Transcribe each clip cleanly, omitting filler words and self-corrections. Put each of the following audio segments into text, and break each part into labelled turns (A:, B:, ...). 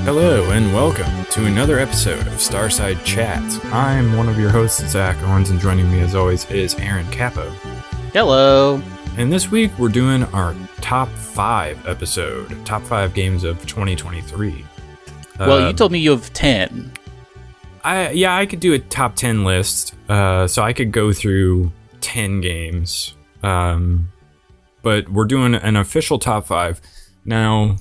A: Hello and welcome to another episode of Starside Chats. I'm one of your hosts, Zach Owens, and joining me as always is Aaron Capo.
B: Hello.
A: And this week we're doing our top 5 episode, top 5 games of 2023.
B: Well, you told me you have 10.
A: I could do a top 10 list, so I could go through 10 games, but we're doing an official top 5. Now,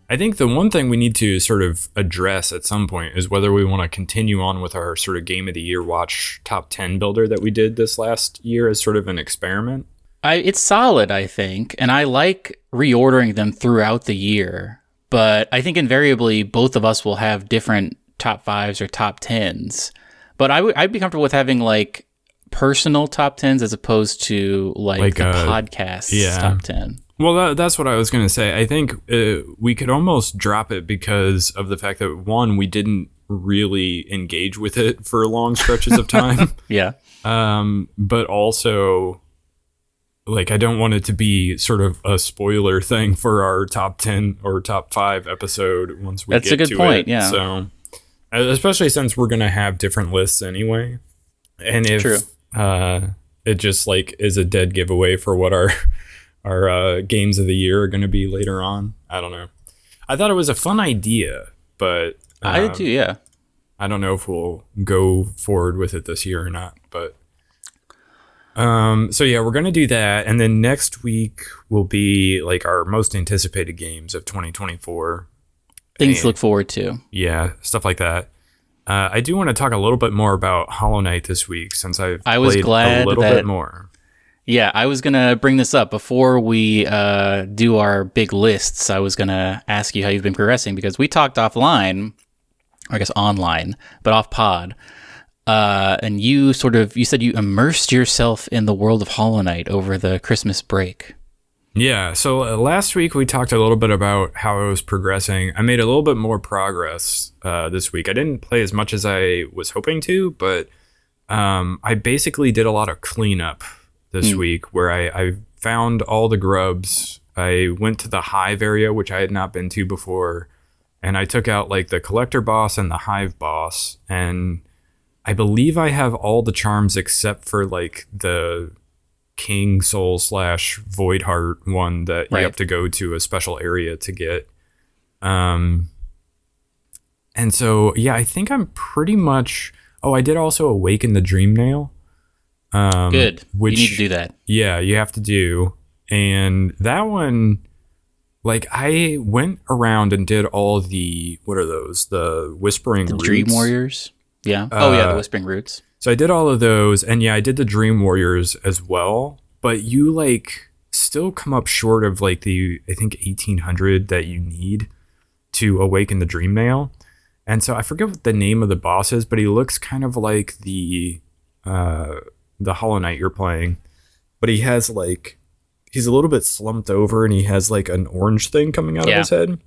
A: I think the one thing we need to sort of address at some point is whether we want to continue on with our sort of Game of the Year Watch top 10 builder that we did this last year as sort of an experiment.
B: It's solid, I think, and I like reordering them throughout the year, but I think invariably both of us will have different top 5s or top 10s. But I'd be comfortable with having like personal top 10s as opposed to like the podcast top 10.
A: Well, that's what I was going to say. I think we could almost drop it because of the fact that, one, we didn't really engage with it for long stretches of time.
B: Yeah.
A: But also, like, I don't want it to be sort of a spoiler thing for our top 10 or top 5 episode once we
B: That's
A: get to it.
B: That's a good point, yeah.
A: So, especially since we're going to have different lists anyway. And if it just, like, is a dead giveaway for what our games of the year are going to be later on. I don't know. I thought it was a fun idea, but
B: I did too. Yeah.
A: I don't know if we'll go forward with it this year or not, but so yeah, we're going to do that. And then next week will be like our most anticipated games of 2024.
B: Things to look forward to.
A: Yeah. Stuff like that. I do want to talk a little bit more about Hollow Knight this week since I was played
B: glad
A: a little bit more.
B: Yeah, I was going to bring this up before we do our big lists. I was going to ask you how you've been progressing because we talked offline, or I guess online, but off pod. And you said you immersed yourself in the world of Hollow Knight over the Christmas break.
A: Yeah, so last week we talked a little bit about how I was progressing. I made a little bit more progress this week. I didn't play as much as I was hoping to, but I basically did a lot of cleanup this week where I found all the grubs. I went to the hive area, which I had not been to before, and I took out like the collector boss and the hive boss, and I believe I have all the charms except for like the King Soul / Void Heart one that you have to go to a special area to get. And so yeah, I think I'm pretty much I did also awaken the Dream Nail.
B: Good.
A: Which,
B: you need to do that.
A: Yeah, you have to do. And that one, like, I went around and did all the, what are those? The Whispering Roots.
B: Dream Warriors? Yeah. The Whispering Roots.
A: So I did all of those. And yeah, I did the Dream Warriors as well. But you, like, still come up short of, like, the, I think, 1800 that you need to awaken the Dream Nail. And so I forget what the name of the boss is, but he looks kind of like the Hollow Knight you're playing, but he has like, he's a little bit slumped over and he has like an orange thing coming out of his head.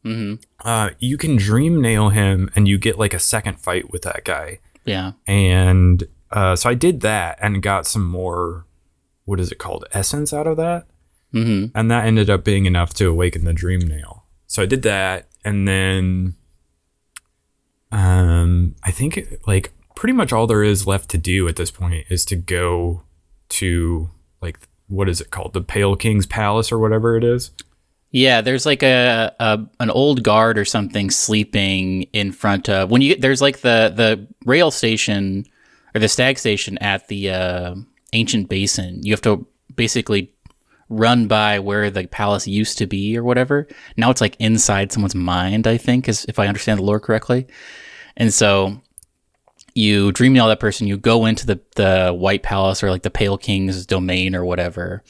A: Mm-hmm. You can Dream Nail him and you get like a second fight with that guy.
B: Yeah.
A: And so I did that and got some more, what is it called? Essence out of that. Mm-hmm. And that ended up being enough to awaken the Dream Nail. So I did that. And then I think like, pretty much all there is left to do at this point is to go to, like, what is it called? The Pale King's Palace or whatever it is.
B: Yeah, there's like an old guard or something sleeping in front of there's like the rail station or the stag station at the ancient basin. You have to basically run by where the palace used to be or whatever. Now it's like inside someone's mind, I think, is if I understand the lore correctly. And so you Dream Nail that person, you go into the White Palace or like the Pale King's domain or whatever.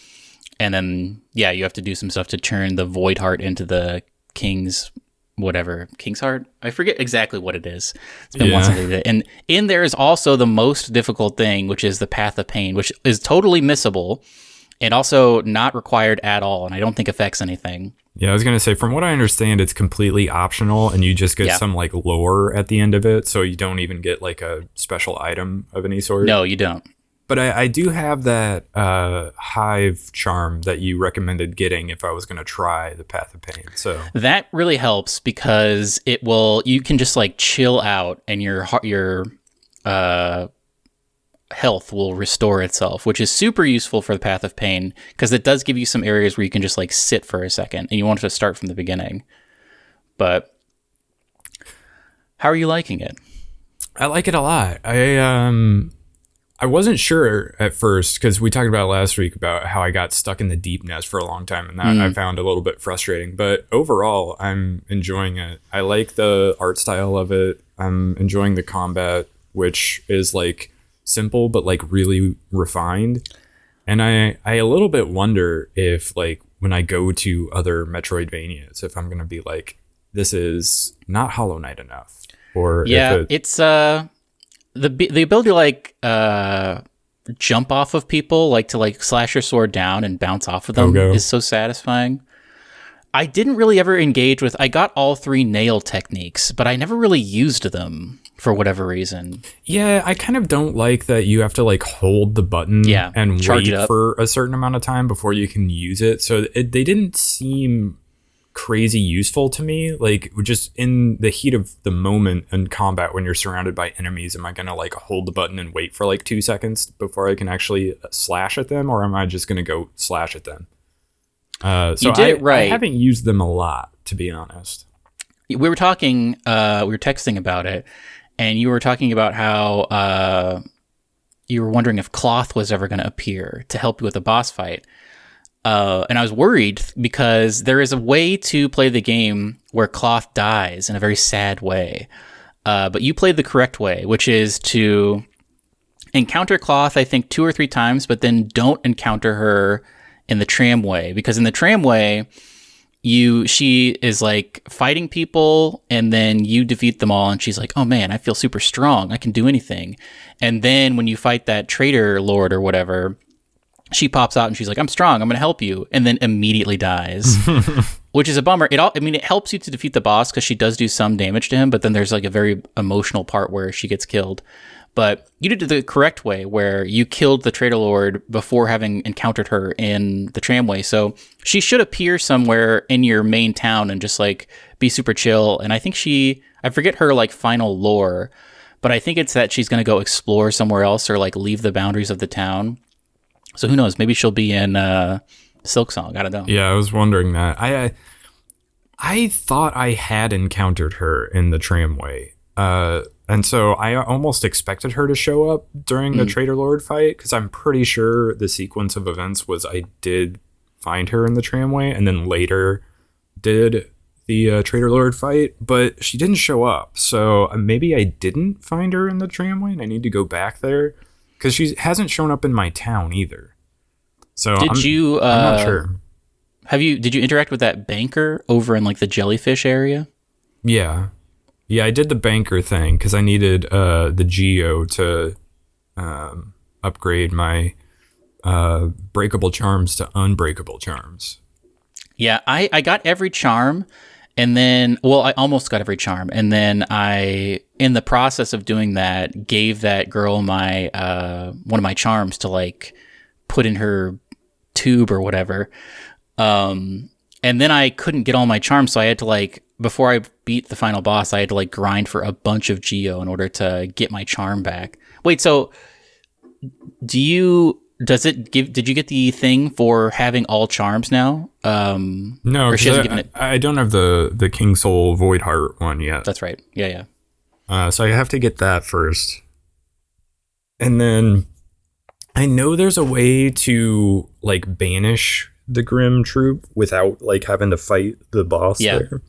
B: And then, yeah, you have to do some stuff to turn the Void Heart into the King's Heart? I forget exactly what it is. It's been once I did it. And in there is also the most difficult thing, which is the Path of Pain, which is totally missable and also not required at all. And I don't think affects anything.
A: Yeah, I was going to say, from what I understand, it's completely optional and you just get some like lore at the end of it. So you don't even get like a special item of any sort.
B: No, you don't.
A: But I do have that hive charm that you recommended getting if I was going to try the Path of Pain. So
B: That really helps because you can just like chill out and your health will restore itself, which is super useful for the Path of Pain because it does give you some areas where you can just like sit for a second and you want to start from the beginning. But how are you liking it?
A: I like it a lot. I wasn't sure at first because we talked about last week about how I got stuck in the deep nest for a long time, and that I found a little bit frustrating. But overall, I'm enjoying it. I like the art style of it. I'm enjoying the combat, which is like simple but like really refined. And I a little bit wonder if like when I go to other Metroidvanias, if I'm gonna be like, this is not Hollow Knight enough, or if
B: it's the ability to like jump off of people, like to like slash your sword down and bounce off of them is so satisfying. I didn't really ever engage with. I got all 3 nail techniques, but I never really used them for whatever reason.
A: Yeah, I kind of don't like that you have to like hold the button and wait for a certain amount of time before you can use it. So they didn't seem crazy useful to me. Like just in the heat of the moment in combat when you're surrounded by enemies, am I gonna like hold the button and wait for like 2 seconds before I can actually slash at them, or am I just gonna go slash at them? So
B: you did it right.
A: I haven't used them a lot, to be honest.
B: We were talking, we were texting about it, and you were talking about how you were wondering if Cloth was ever going to appear to help you with a boss fight. And I was worried because there is a way to play the game where Cloth dies in a very sad way. But you played the correct way, which is to encounter Cloth, I think, 2 or 3 times, but then don't encounter her in the tramway, because in the tramway she is like fighting people and then you defeat them all and she's like, oh man, I feel super strong, I can do anything. And then when you fight that traitor lord or whatever, she pops out and she's like, I'm strong, I'm gonna help you, and then immediately dies. Which is a bummer. It helps you to defeat the boss because she does do some damage to him, but then there's like a very emotional part where she gets killed. But you did it the correct way, where you killed the Traitor Lord before having encountered her in the tramway. So she should appear somewhere in your main town and just like be super chill. And I think I forget her like final lore, but I think it's that she's going to go explore somewhere else or like leave the boundaries of the town. So who knows? Maybe she'll be in Silksong. I don't know.
A: Yeah, I was wondering that. I thought I had encountered her in the tramway. And so I almost expected her to show up during the Traitor Lord fight, because I'm pretty sure the sequence of events was I did find her in the tramway and then later did the Traitor Lord fight, but she didn't show up. So maybe I didn't find her in the tramway and I need to go back there, because she hasn't shown up in my town either. So I'm not sure.
B: Did you interact with that banker over in like the jellyfish area?
A: Yeah, I did the banker thing because I needed the Geo to upgrade my breakable charms to unbreakable charms.
B: Yeah, I got every charm, and then, I almost got every charm, and then I, in the process of doing that, gave that girl my one of my charms to like put in her tube or whatever. And then I couldn't get all my charms, so I had to like, before I beat the final boss, I had to like grind for a bunch of Geo in order to get my charm back. Wait, so did you get the thing for having all charms now?
A: No, because I don't have the King Soul Void Heart one yet.
B: That's right. Yeah.
A: So I have to get that first. And then I know there's a way to like banish the Grim Troop without like having to fight the boss there.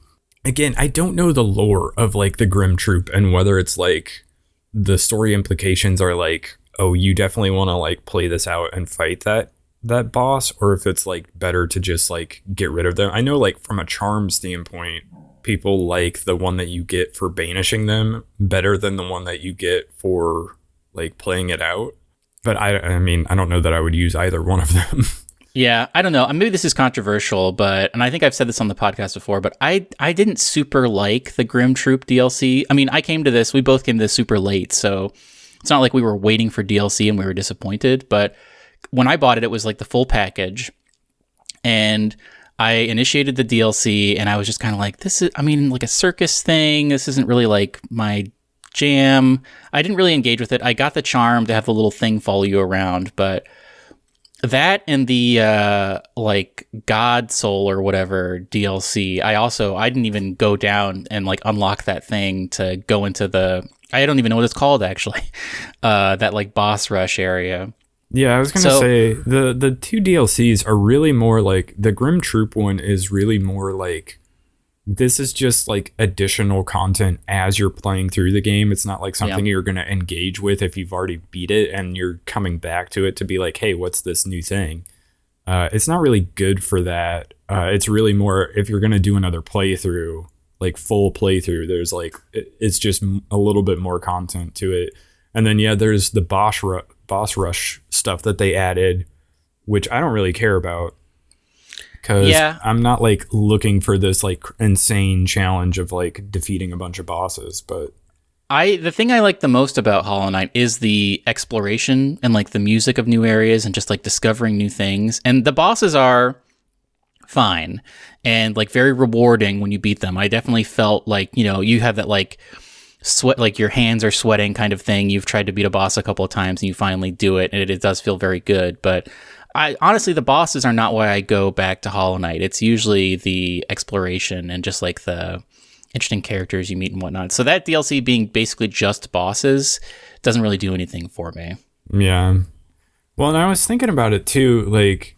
A: Again, I don't know the lore of like the Grim Troop and whether it's like the story implications are like, oh, you definitely want to like play this out and fight that boss, or if it's like better to just like get rid of them. I know like from a charm standpoint, people like the one that you get for banishing them better than the one that you get for like playing it out. But I mean, I don't know that I would use either one of them.
B: Yeah, I don't know. Maybe this is controversial, and I think I've said this on the podcast before, but I didn't super like the Grim Troop DLC. I mean, we both came to this super late, so It's not like we were waiting for DLC and we were disappointed, but when I bought it, it was like the full package. And I initiated the DLC and I was just kind of like, this is, I mean, like a circus thing. This isn't really like my jam. I didn't really engage with it. I got the charm to have the little thing follow you around, but that and the like God Soul or whatever DLC, I didn't even go down and like unlock that thing to go into I don't even know what it's called actually. That like boss rush area.
A: Yeah, I was gonna say the two DLCs are really more like the Grim Troop one is really more like this is just like additional content as you're playing through the game. It's not like something you're going to engage with if you've already beat it and you're coming back to it to be like, hey, what's this new thing? It's not really good for that. It's really more if you're going to do another playthrough, like full playthrough, there's like, it's just a little bit more content to it. And then, there's the boss rush stuff that they added, which I don't really care about. Because I'm not like looking for this like insane challenge of like defeating a bunch of bosses, but
B: the thing I like the most about Hollow Knight is the exploration and like the music of new areas and just like discovering new things. And the bosses are fine and like very rewarding when you beat them. I definitely felt like, you have that like sweat, like your hands are sweating kind of thing. You've tried to beat a boss a couple of times and you finally do it, and it does feel very good. But honestly, the bosses are not why I go back to Hollow Knight. It's usually the exploration and just like the interesting characters you meet and whatnot. So that DLC being basically just bosses doesn't really do anything for me.
A: Yeah. Well, and I was thinking about it too. Like,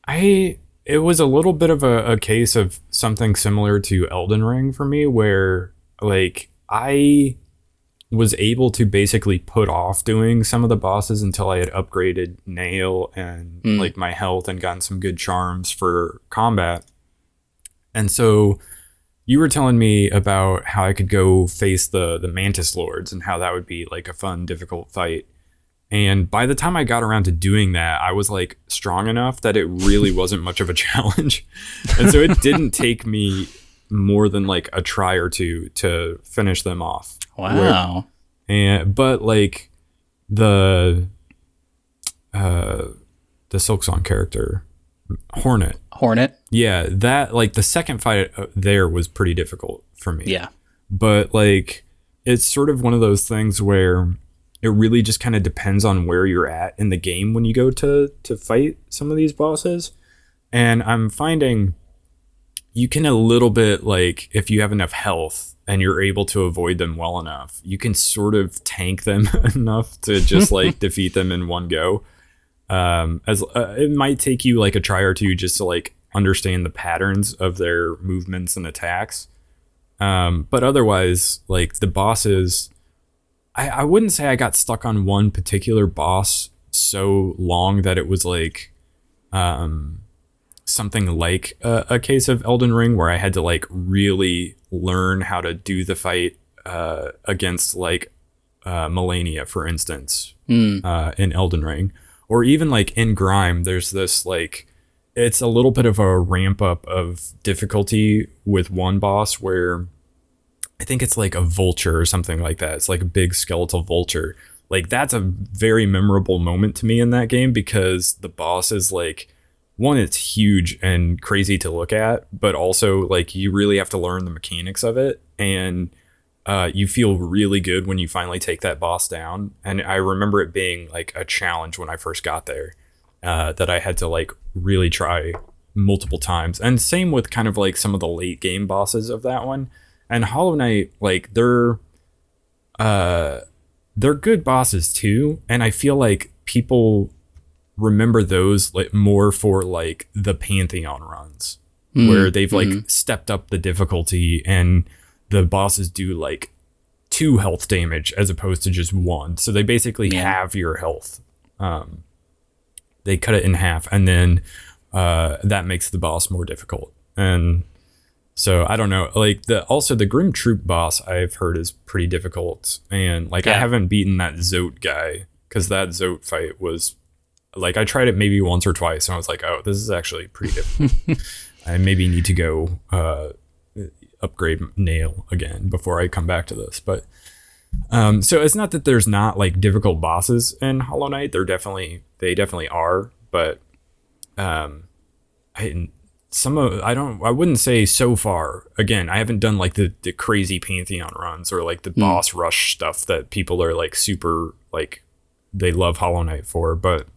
A: it was a little bit of a case of something similar to Elden Ring for me, where like I was able to basically put off doing some of the bosses until I had upgraded Nail and like my health and gotten some good charms for combat. And so you were telling me about how I could go face the Mantis Lords and how that would be like a fun, difficult fight. And by the time I got around to doing that, I was like strong enough that it really wasn't much of a challenge. And so it didn't take me more than like a try or two to finish them off.
B: Wow.
A: But like the Silksong character, Hornet. Yeah, that like the second fight there was pretty difficult for me.
B: Yeah.
A: But like it's sort of one of those things where it really just kind of depends on where you're at in the game when you go to fight some of these bosses. And I'm finding you can a little bit like if you have enough health and you're able to avoid them well enough, you can sort of tank them enough to just like defeat them in one go. It might take you like a try or two just to like understand the patterns of their movements and attacks. But otherwise, like the bosses, I wouldn't say I got stuck on one particular boss so long that it was like something like a case of Elden Ring where I had to like really learn how to do the fight against like Melania, for instance, in Elden Ring. Or even like in Grime, there's this like, it's a little bit of a ramp up of difficulty with one boss where I think it's like a vulture or something like that. It's like a big skeletal vulture. Like that's a very memorable moment to me in that game because the boss is like, one, it's huge and crazy to look at, but also like you really have to learn the mechanics of it. And you feel really good when you finally take that boss down. And I remember it being like a challenge when I first got there that I had to like really try multiple times. And same with kind of like some of the late game bosses of that one. And Hollow Knight, like they're good bosses too. And I feel like people remember those like more for like the Pantheon runs where they've like stepped up the difficulty and the bosses do like 2 health damage as opposed to just 1. So they basically halve your health. They cut it in half and then that makes the boss more difficult. And so I don't know, like the Grim Troop boss I've heard is pretty difficult. And like I haven't beaten that Zote guy because that Zote fight was like, I tried it maybe once or twice and I was like, oh, this is actually pretty difficult. I maybe need to go upgrade Nail again before I come back to this. But So it's not that there's not like difficult bosses in Hollow Knight. They definitely are, but I I wouldn't say so far. Again, I haven't done like the crazy Pantheon runs or like the boss rush stuff that people are like super like they love Hollow Knight for, but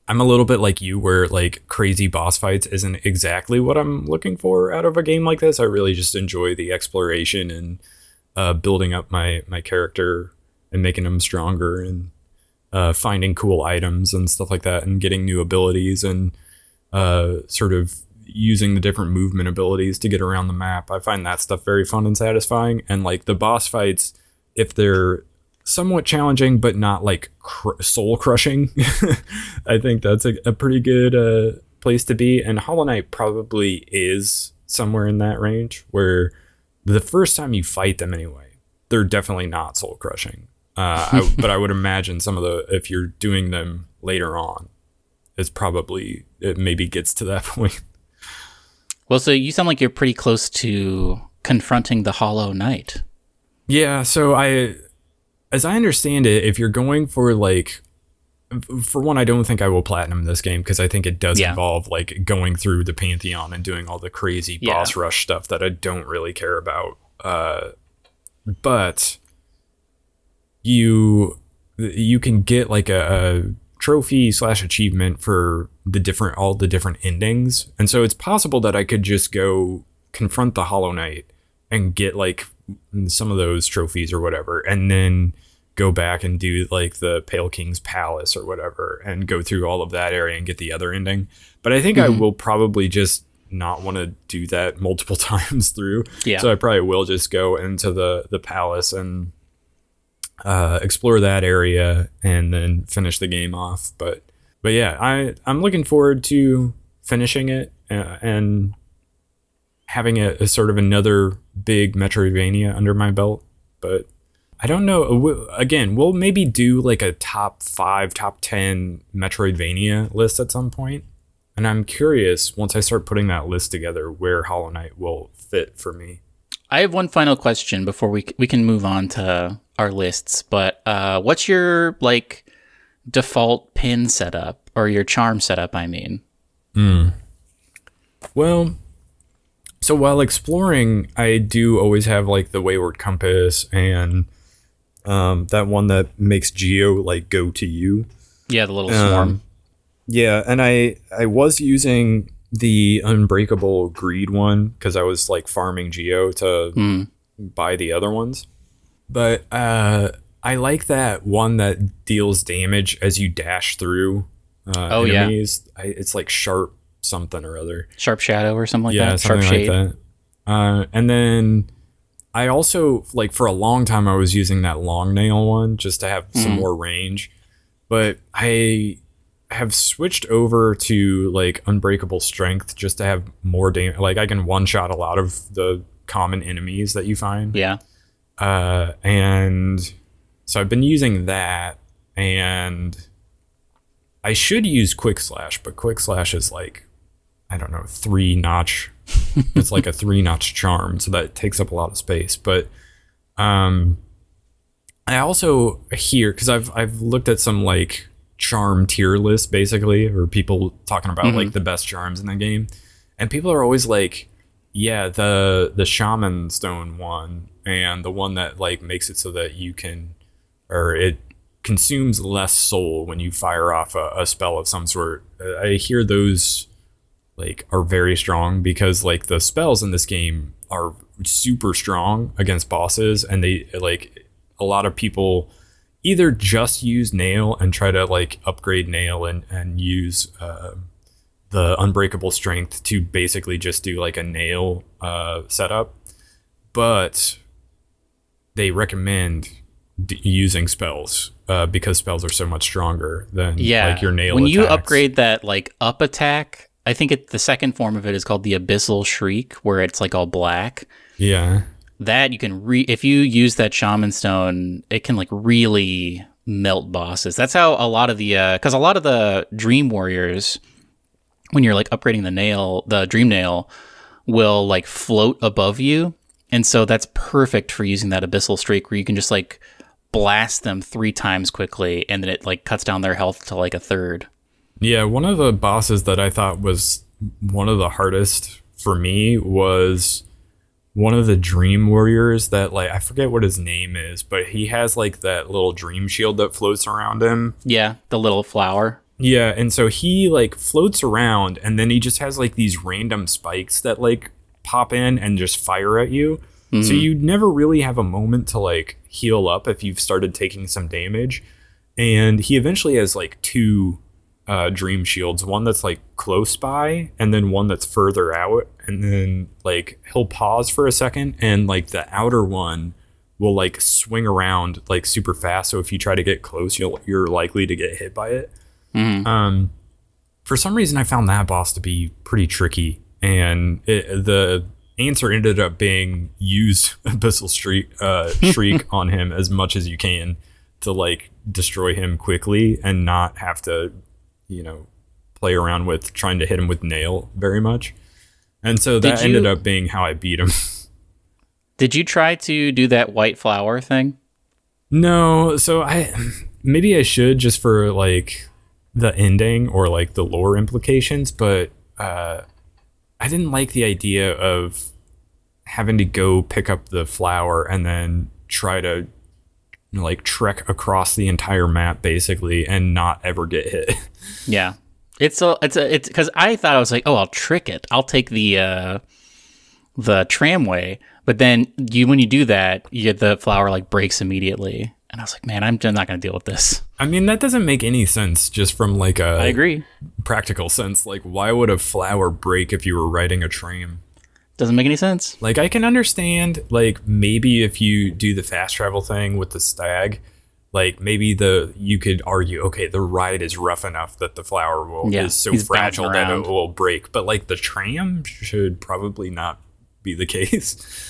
A: I'm a little bit like you where like crazy boss fights isn't exactly what I'm looking for out of a game like this. I really just enjoy the exploration and building up my character and making them stronger and finding cool items and stuff like that and getting new abilities and sort of using the different movement abilities to get around the map. I find that stuff very fun and satisfying. And like the boss fights, if they're somewhat challenging but not like soul crushing, I think that's a pretty good place to be. And Hollow Knight probably is somewhere in that range where the first time you fight them anyway, they're definitely not soul crushing. But I would imagine if you're doing them later on, it maybe gets to that point.
B: Well, so you sound like you're pretty close to confronting the Hollow Knight.
A: Yeah, so as I understand it, if you're going for like, for one, I don't think I will platinum this game because I think it does involve like going through the Pantheon and doing all the crazy boss rush stuff that I don't really care about. But you can get like a trophy / achievement for all the different endings, and so it's possible that I could just go confront the Hollow Knight and get like some of those trophies or whatever, and then go back and do like the Pale King's Palace or whatever and go through all of that area and get the other ending. But I think I will probably just not want to do that multiple times through. Yeah. So I probably will just go into the palace and explore that area and then finish the game off. But yeah, I'm looking forward to finishing it and having a sort of another big Metroidvania under my belt. But I don't know. Again, we'll maybe do like a top 5, top 10 Metroidvania list at some point. And I'm curious, once I start putting that list together, where Hollow Knight will fit for me.
B: I have one final question before we can move on to our lists. But what's your like default pin setup or your charm setup? I mean.
A: Well, so while exploring, I do always have like the Wayward Compass and that one that makes Geo like go to you.
B: Yeah, the little swarm.
A: Yeah, and I was using the Unbreakable Greed one because I was like farming Geo to buy the other ones. But I like that one that deals damage as you dash through enemies. Yeah. It's like Sharp something or other.
B: Sharp Shadow or something like that.
A: Yeah, something like that. And then I also, like for a long time, I was using that Long Nail one just to have some more range. But I have switched over to like Unbreakable Strength just to have more damage. Like I can one-shot a lot of the common enemies that you find.
B: Yeah.
A: And so I've been using that, and I should use Quick Slash, but Quick Slash is like, I don't know, 3-notch. It's like a 3-notch charm, so that takes up a lot of space. But I also hear, because I've looked at some like charm tier lists basically, or people talking about like the best charms in the game, and people are always like, yeah, the Shaman Stone one and the one that like makes it so that you can, or it consumes less soul when you fire off a spell of some sort. I hear those like are very strong because like the spells in this game are super strong against bosses, and they like a lot of people either just use Nail and try to like upgrade Nail and use the Unbreakable Strength to basically just do like a Nail setup, but they recommend using spells because spells are so much stronger than like your Nail
B: when
A: attacks.
B: You upgrade that like up attack, I think the second form of it is called the Abyssal Shriek, where it's like all black.
A: Yeah.
B: That you can if you use that Shaman Stone, it can like really melt bosses. That's how a lot of the because a lot of the Dream Warriors, when you're like upgrading the Dream Nail, will like float above you, And so that's perfect for using that Abyssal Streak where you can just like blast them 3 times quickly and then it like cuts down their health to like a third.
A: Yeah, one of the bosses that I thought was one of the hardest for me was one of the Dream Warriors that, like, I forget what his name is, but he has like that little dream shield that floats around him.
B: Yeah, the little flower.
A: Yeah, and so he like floats around and then he just has like these random spikes that like pop in and just fire at you. Mm-hmm. So you never really have a moment to like heal up if you've started taking some damage. And he eventually has like 2 dream shields, one that's like close by and then one that's further out, and then like he'll pause for a second and like the outer one will like swing around like super fast, so if you try to get close you're likely to get hit by it. Mm-hmm. For some reason I found that boss to be pretty tricky, and the answer ended up being use Abyssal Shriek on him as much as you can to like destroy him quickly and not have to, you know, play around with trying to hit him with nail very much. And so that ended up being how I beat him.
B: Did you try to do that white flower thing?
A: No, so maybe I should, just for like the ending or like the lore implications, but I didn't like the idea of having to go pick up the flower and then try to, you know, like trek across the entire map basically and not ever get hit.
B: Yeah. It's because I thought I was like, oh, I'll trick it. I'll take the tramway, but then when you do that, you get the flower like breaks immediately, and I was like, man, I'm just not going to deal with this.
A: I mean, that doesn't make any sense just from like
B: I agree.
A: Practical sense. Like, why would a flower break if you were riding a tram?
B: Doesn't make any sense.
A: Like, I can understand like maybe if you do the fast travel thing with the stag, like maybe you could argue, okay, the ride is rough enough that the flower is so fragile that it will break, but like the tram should probably not be the case.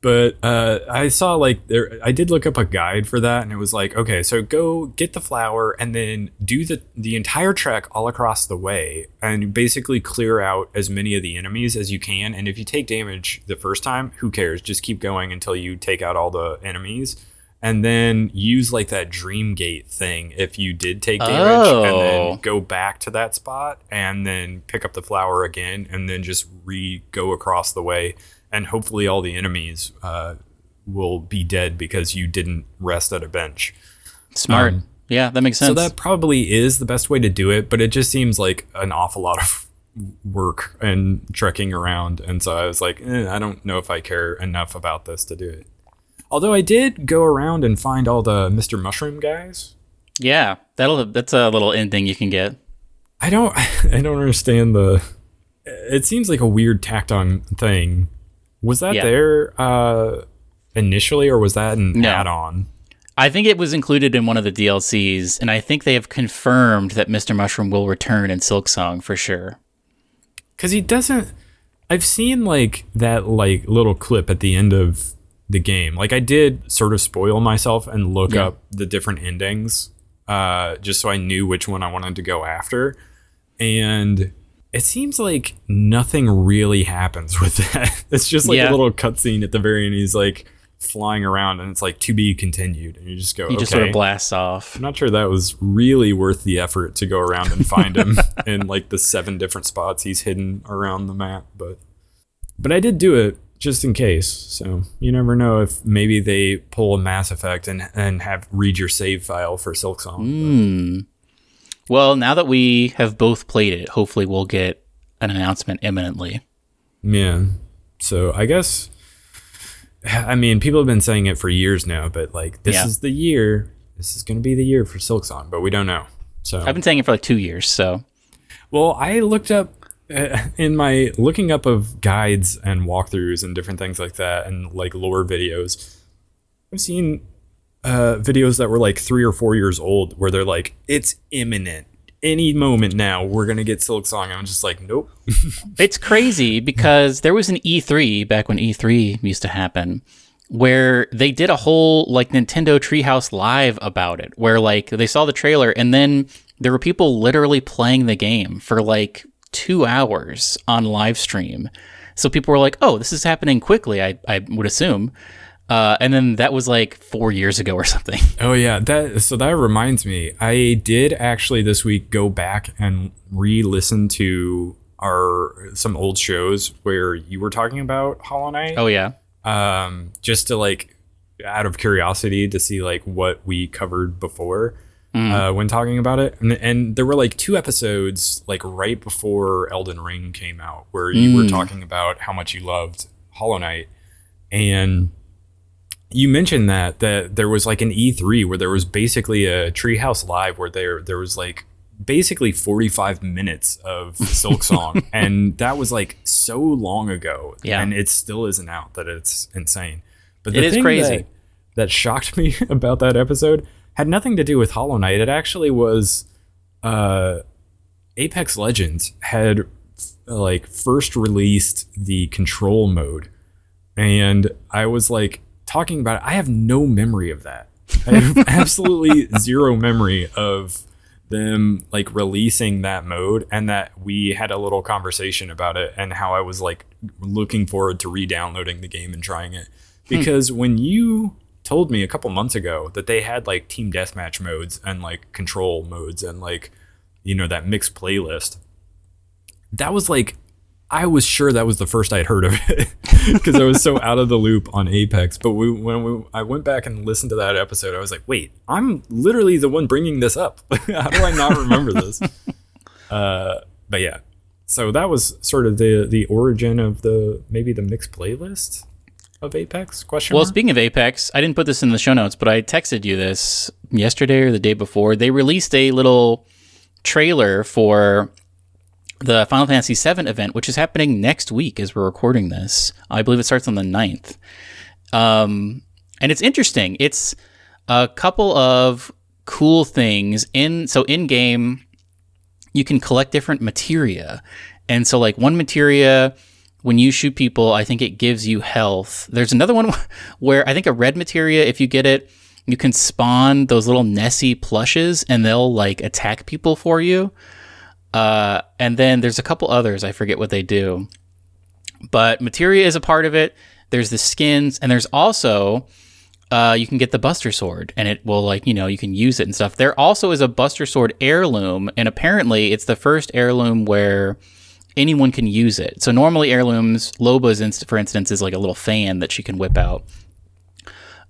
A: But I saw like I did look up a guide for that, and it was like, okay, so go get the flower and then do the entire trek all across the way and basically clear out as many of the enemies as you can. And if you take damage the first time, who cares? Just keep going until you take out all the enemies. And then use like that dream gate thing if you did take damage, and then go back to that spot and then pick up the flower again and then just go across the way. And hopefully all the enemies will be dead because you didn't rest at a bench.
B: Smart. Yeah, that makes sense.
A: So that probably is the best way to do it, but it just seems like an awful lot of work and trekking around. And so I was like, I don't know if I care enough about this to do it. Although I did go around and find all the Mr. Mushroom guys.
B: Yeah, that's a little ending you can get.
A: I don't understand it seems like a weird tacked on thing. Was that there initially, or was that an add-on?
B: I think it was included in one of the DLCs, and I think they have confirmed that Mr. Mushroom will return in Silksong for sure.
A: Because he doesn't... I've seen like that like little clip at the end of the game. Like I did sort of spoil myself and look up the different endings just so I knew which one I wanted to go after. And it seems like nothing really happens with that. It's just like a little cutscene at the very end. He's like flying around and it's like to be continued. And you just go,
B: just sort of blasts off.
A: I'm not sure that was really worth the effort to go around and find him in like the 7 different spots he's hidden around the map. But I did do it just in case. So you never know if maybe they pull a Mass Effect and read your save file for Silksong.
B: Well, now that we have both played it, hopefully we'll get an announcement imminently.
A: Yeah. So I guess, I mean, people have been saying it for years now, but like this is the year. This is going to be the year for Silksong, but we don't know. So
B: I've been saying it for like 2 years. So,
A: well, I looked up in my looking up of guides and walkthroughs and different things like that, and like lore videos. I've seen videos that were like 3 or 4 years old where they're like, it's imminent. Any moment now, we're going to get Silksong. I'm just like, nope.
B: It's crazy because there was an E3 back when E3 used to happen where they did a whole like Nintendo Treehouse Live about it, where like they saw the trailer and then there were people literally playing the game for like 2 hours on live stream. So people were like, oh, this is happening quickly, I would assume. And then that was like 4 years ago or something.
A: Oh yeah, that reminds me. I did actually this week go back and re-listen to some old shows where you were talking about Hollow Knight.
B: Oh yeah.
A: Just to like, out of curiosity, to see like what we covered before when talking about it, and there were like 2 episodes like right before Elden Ring came out where you were talking about how much you loved Hollow Knight, and you mentioned that there was like an E3 where there was basically a Treehouse Live where there was like basically 45 minutes of Silksong, and that was like so long ago, and it still isn't out. That it's insane. But the thing crazy that shocked me about that episode had nothing to do with Hollow Knight. It actually was Apex Legends had like first released the control mode, and I was like talking about it. I have no memory of that. I have absolutely zero memory of them like releasing that mode, and that we had a little conversation about it and how I was like looking forward to re-downloading the game and trying it. Because when you told me a couple months ago that they had like team deathmatch modes and like control modes and like, you know, that mixed playlist, that was like, I was sure that was the first I'd heard of it because I was so out of the loop on Apex. But I went back and listened to that episode, I was like, wait, I'm literally the one bringing this up. How do I not remember this? But yeah, so that was sort of the origin of maybe the mixed playlist of Apex?
B: Well, speaking of Apex, I didn't put this in the show notes, but I texted you this yesterday or the day before. They released a little trailer for the Final Fantasy VII event, which is happening next week as we're recording this. I believe it starts on the 9th. And it's interesting. It's a couple of cool things. In-game, you can collect different materia. And so, like, one materia, when you shoot people, I think it gives you health. There's another one where I think a red materia, if you get it, you can spawn those little Nessie plushes, and they'll, like, attack people for you. And then there's a couple others. I forget what they do. But materia is a part of it. There's the skins, and there's also you can get the Buster Sword, and it will, like, you know, you can use it and stuff. There also is a Buster Sword heirloom, and apparently it's the first heirloom where anyone can use it. So normally heirlooms, Loba's, for instance, is like a little fan that she can whip out.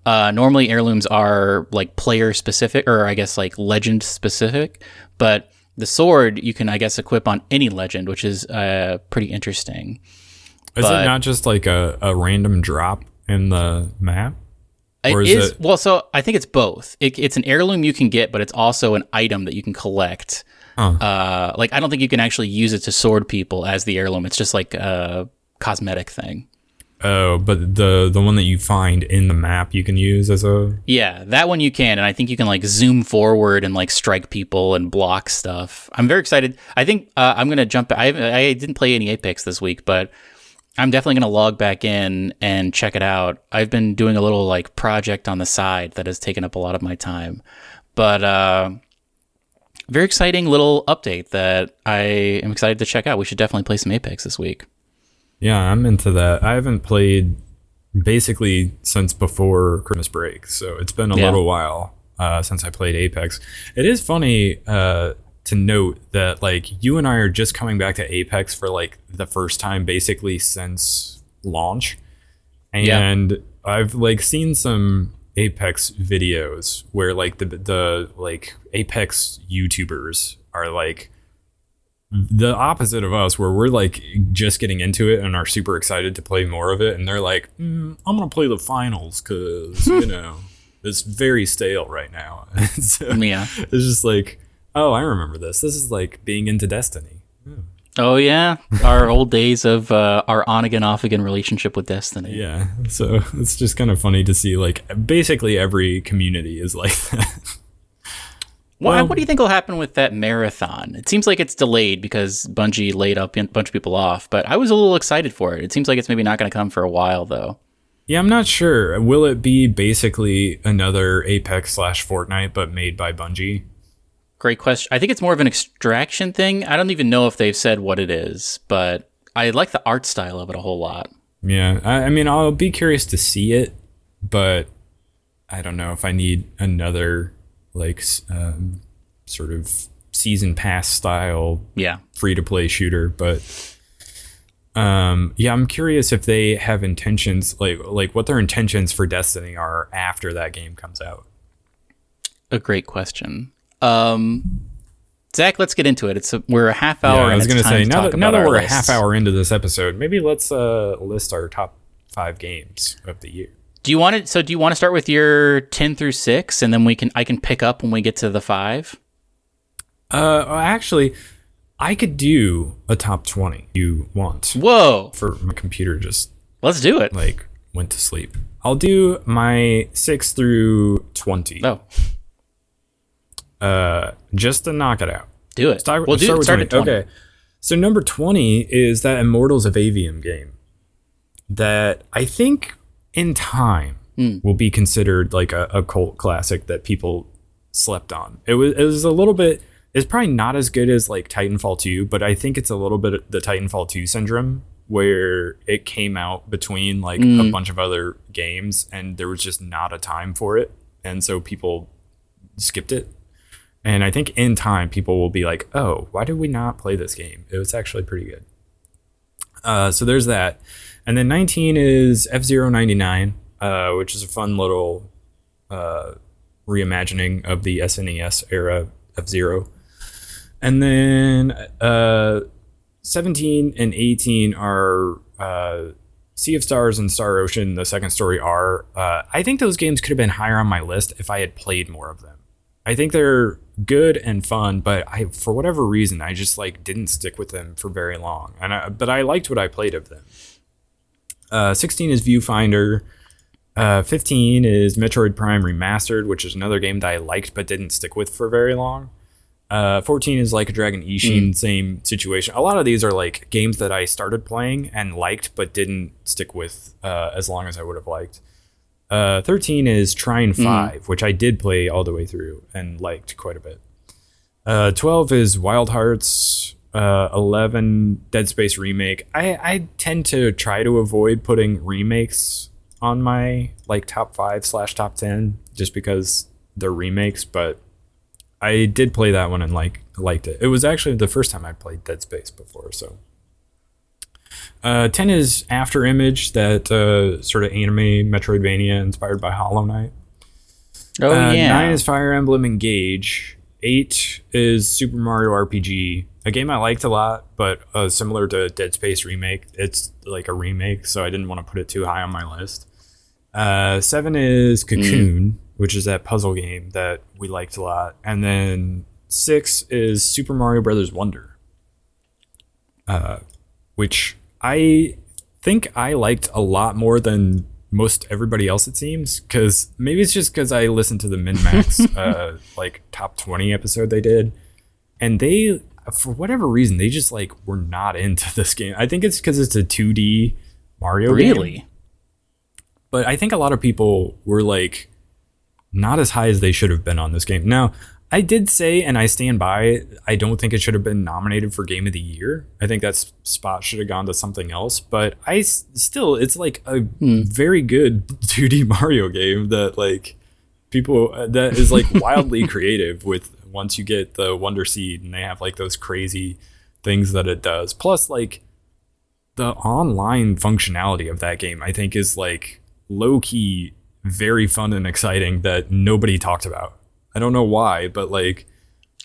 B: Normally heirlooms are like player specific, or I guess like legend specific, but the sword you can, I guess, equip on any legend, which is pretty interesting.
A: Is it not just like a random drop in the map?
B: Or is it? Well, so I think it's both. It's an heirloom you can get, but it's also an item that you can collect. Like, I don't think you can actually use it to sword people as the heirloom. It's just like a cosmetic thing.
A: Oh, but the one that you find in the map you can use as a...
B: Yeah, that one you can, and I think you can like zoom forward and like strike people and block stuff. I'm very excited. I think I'm going to jump... I didn't play any Apex this week, but I'm definitely going to log back in and check it out. I've been doing a little like project on the side that has taken up a lot of my time. But very exciting little update that I am excited to check out. We should definitely play some Apex this week.
A: Yeah, I'm into that. I haven't played basically since before Christmas break, so it's been a little while since I played Apex. It is funny to note that like you and I are just coming back to Apex for like the first time basically since launch, and I've like seen some Apex videos where like the like Apex YouTubers are like the opposite of us, where we're like just getting into it and are super excited to play more of it, and they're like, I'm gonna play the finals because you know it's very stale right now. So it's just like, oh, I remember this is like being into Destiny.
B: Oh yeah, our old days of our on again off again relationship with Destiny.
A: Yeah, so it's just kind of funny to see like basically every community is like that.
B: Well, what do you think will happen with that marathon? It seems like it's delayed because Bungie laid up a bunch of people off, but I was a little excited for it. It seems like it's maybe not going to come for a while, though.
A: Yeah, I'm not sure. Will it be basically another Apex/Fortnite, but made by Bungie?
B: Great question. I think it's more of an extraction thing. I don't even know if they've said what it is, but I like the art style of it a whole lot.
A: Yeah, I mean, I'll be curious to see it, but I don't know if I need another like sort of season pass style free to play shooter. But yeah, I'm curious if they have intentions, like what their intentions for Destiny are after that game comes out.
B: A great question. Zach, let's get into it. We're a half hour.
A: Yeah, I was going to say, now that we're
B: lists.
A: a half hour into this episode, maybe let's list our top 5 games of the year.
B: Do you want to start with your 10 through 6, and then I can pick up when we get to the 5?
A: Actually, I could do a top 20 you want.
B: Whoa.
A: For my computer just...
B: Let's do it.
A: Like, went to sleep. I'll do my 6 through 20.
B: Oh.
A: Just to knock it out.
B: Do it.
A: Start at 20. Okay. So number 20 is that Immortals of Aveum game that I think in time will be considered like a cult classic that people slept on. It was a little bit... It's probably not as good as like Titanfall 2, but I think it's a little bit of the Titanfall 2 syndrome where it came out between like a bunch of other games and there was just not a time for it. And so people skipped it. And I think in time, people will be like, oh, why did we not play this game? It was actually pretty good. So there's that. And then 19 is F-Zero 99, which is a fun little reimagining of the SNES era F-Zero. And then 17 and 18 are Sea of Stars and Star Ocean, the second story are. I think those games could have been higher on my list if I had played more of them. I think they're good and fun, but for whatever reason, I just like didn't stick with them for very long. But I liked what I played of them. 16 is Viewfinder. 15 is Metroid Prime Remastered, which is another game that I liked but didn't stick with for very long. 14 is Like a Dragon Ishin, same situation. A lot of these are like games that I started playing and liked but didn't stick with as long as I would have liked. 13 is Trine 5, which I did play all the way through and liked quite a bit. 12 is Wild Hearts. 11, Dead Space Remake. I tend to try to avoid putting remakes on my like top 5/top 10 just because they're remakes, but I did play that one and liked it. It was actually the first time I played Dead Space before, so. 10 is After Image, that sort of anime Metroidvania inspired by Hollow Knight.
B: Oh, yeah.
A: 9 is Fire Emblem Engage. 8 is Super Mario RPG, a game I liked a lot, but similar to Dead Space Remake, it's like a remake, so I didn't want to put it too high on my list. 7 is Cocoon, which is that puzzle game that we liked a lot. And then 6 is Super Mario Brothers Wonder, which I think I liked a lot more than most everybody else, it seems, because maybe it's just because I listened to the MinMax like top 20 episode they did, and they, for whatever reason, they just like were not into this game. I think it's because it's a 2D Mario game.
B: Really?
A: But I think a lot of people were like not as high as they should have been on this game. Now, I did say, and I stand by, I don't think it should have been nominated for Game of the Year. I think that spot should have gone to something else. But it's like a very good 2D Mario game that like that is like wildly creative with once you get the Wonder Seed and they have like those crazy things that it does. Plus like the online functionality of that game, I think is like low key, very fun and exciting that nobody talked about. I don't know why, but like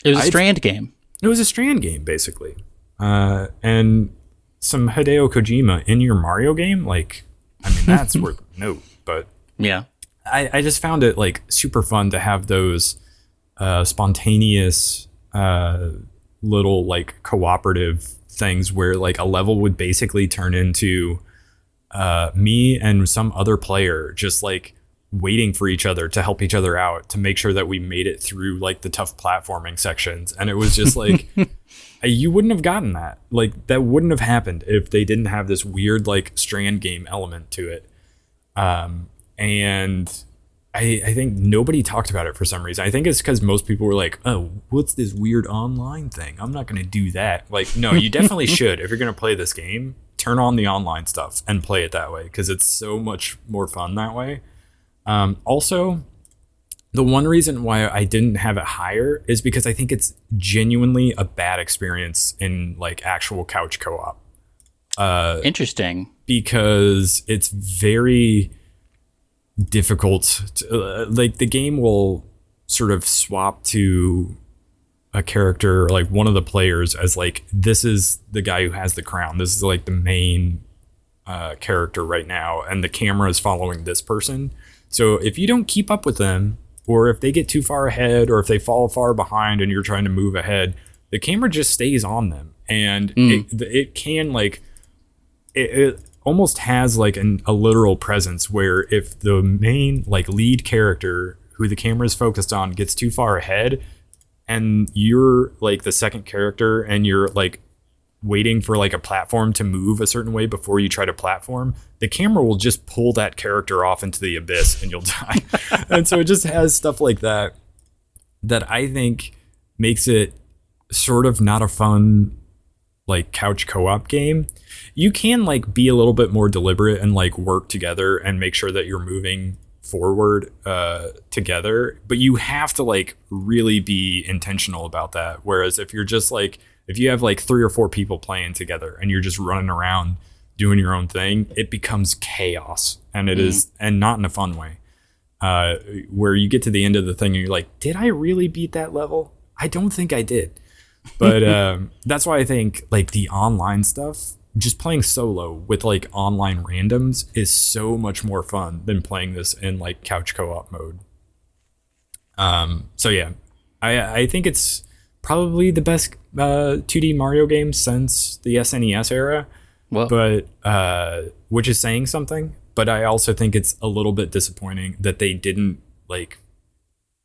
B: it was a Strand game.
A: It was a Strand game, basically, and some Hideo Kojima in your Mario game. Like, I mean, that's worth a note. But
B: yeah,
A: I just found it like super fun to have those spontaneous little like cooperative things where like a level would basically turn into me and some other player just like waiting for each other to help each other out to make sure that we made it through like the tough platforming sections. And it was just like, you wouldn't have gotten that. Like that wouldn't have happened if they didn't have this weird like Strand game element to it. And I think nobody talked about it for some reason. I think it's because most people were like, oh, what's this weird online thing? I'm not going to do that. Like, no, you definitely should. If you're going to play this game, turn on the online stuff and play it that way because it's so much more fun that way. Also, the one reason why I didn't have it higher is because I think it's genuinely a bad experience in like actual couch co-op.
B: Interesting.
A: Because it's very difficult to, like the game will sort of swap to a character, like one of the players as like, this is the guy who has the crown. This is like the main character right now. And the camera is following this person. So if you don't keep up with them, or if they get too far ahead, or if they fall far behind and you're trying to move ahead, the camera just stays on them. And it can like, it almost has like a literal presence where if the main like lead character who the camera is focused on gets too far ahead and you're like the second character and you're like waiting for like a platform to move a certain way before you try to platform, the camera will just pull that character off into the abyss and you'll die. And so it just has stuff like that I think makes it sort of not a fun like couch co-op game. You can like be a little bit more deliberate and like work together and make sure that you're moving forward together, but you have to like really be intentional about that. Whereas if you're just like, if you have like 3 or 4 people playing together and you're just running around doing your own thing, it becomes chaos, and it is, and not in a fun way, where you get to the end of the thing and you're like, did I really beat that level? I don't think I did. But that's why I think like the online stuff, just playing solo with like online randoms is so much more fun than playing this in like couch co-op mode. So yeah, I think it's probably the best 2D Mario game since the SNES era.
B: Well,
A: but which is saying something. But I also think it's a little bit disappointing that they didn't like,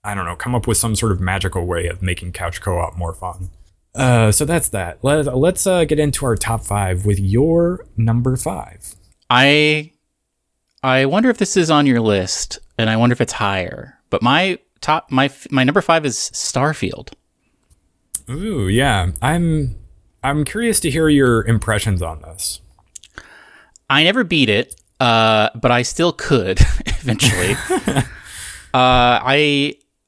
A: I don't know, come up with some sort of magical way of making couch co-op more fun. So that's that. Let's get into our top 5 with your number 5.
B: I wonder if this is on your list, and I wonder if it's higher. But my number 5 is Starfield.
A: Ooh, yeah. I'm curious to hear your impressions on this.
B: I never beat it, but I still could eventually.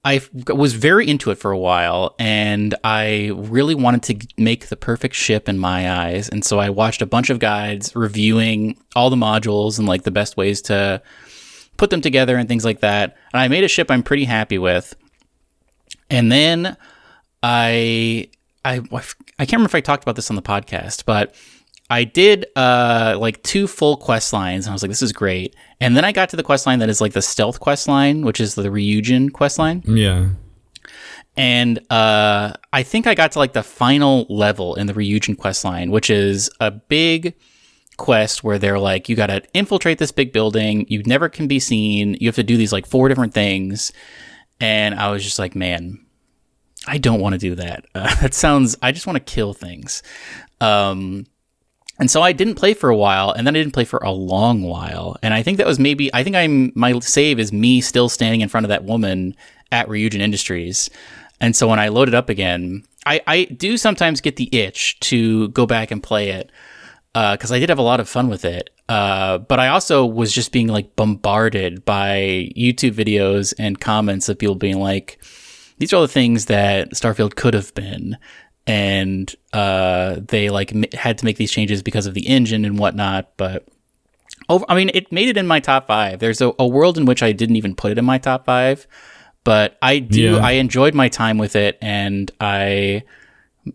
B: I was very into it for a while, and I really wanted to make the perfect ship in my eyes. And so I watched a bunch of guides reviewing all the modules and like the best ways to put them together and things like that. And I made a ship I'm pretty happy with. And then I can't remember if I talked about this on the podcast, but I did like 2 full quest lines, and I was like, this is great. And then I got to the quest line that is like the stealth quest line, which is the Ryujin quest line.
A: Yeah.
B: And I think I got to like the final level in the Ryujin quest line, which is a big quest where they're like, you got to infiltrate this big building. You never can be seen. You have to do these like 4 different things. And I was just like, man, I don't want to do that. That sounds, I just want to kill things. And so I didn't play for a while, and then I didn't play for a long while. And I think that was my save is me still standing in front of that woman at Ryujin Industries. And so when I load it up again, I do sometimes get the itch to go back and play it, because I did have a lot of fun with it. But I also was just being like bombarded by YouTube videos and comments of people being like, these are all the things that Starfield could have been. And they like had to make these changes because of the engine and whatnot. But it made it in my top 5. There's a world in which I didn't even put it in my top 5, but I enjoyed my time with it, and I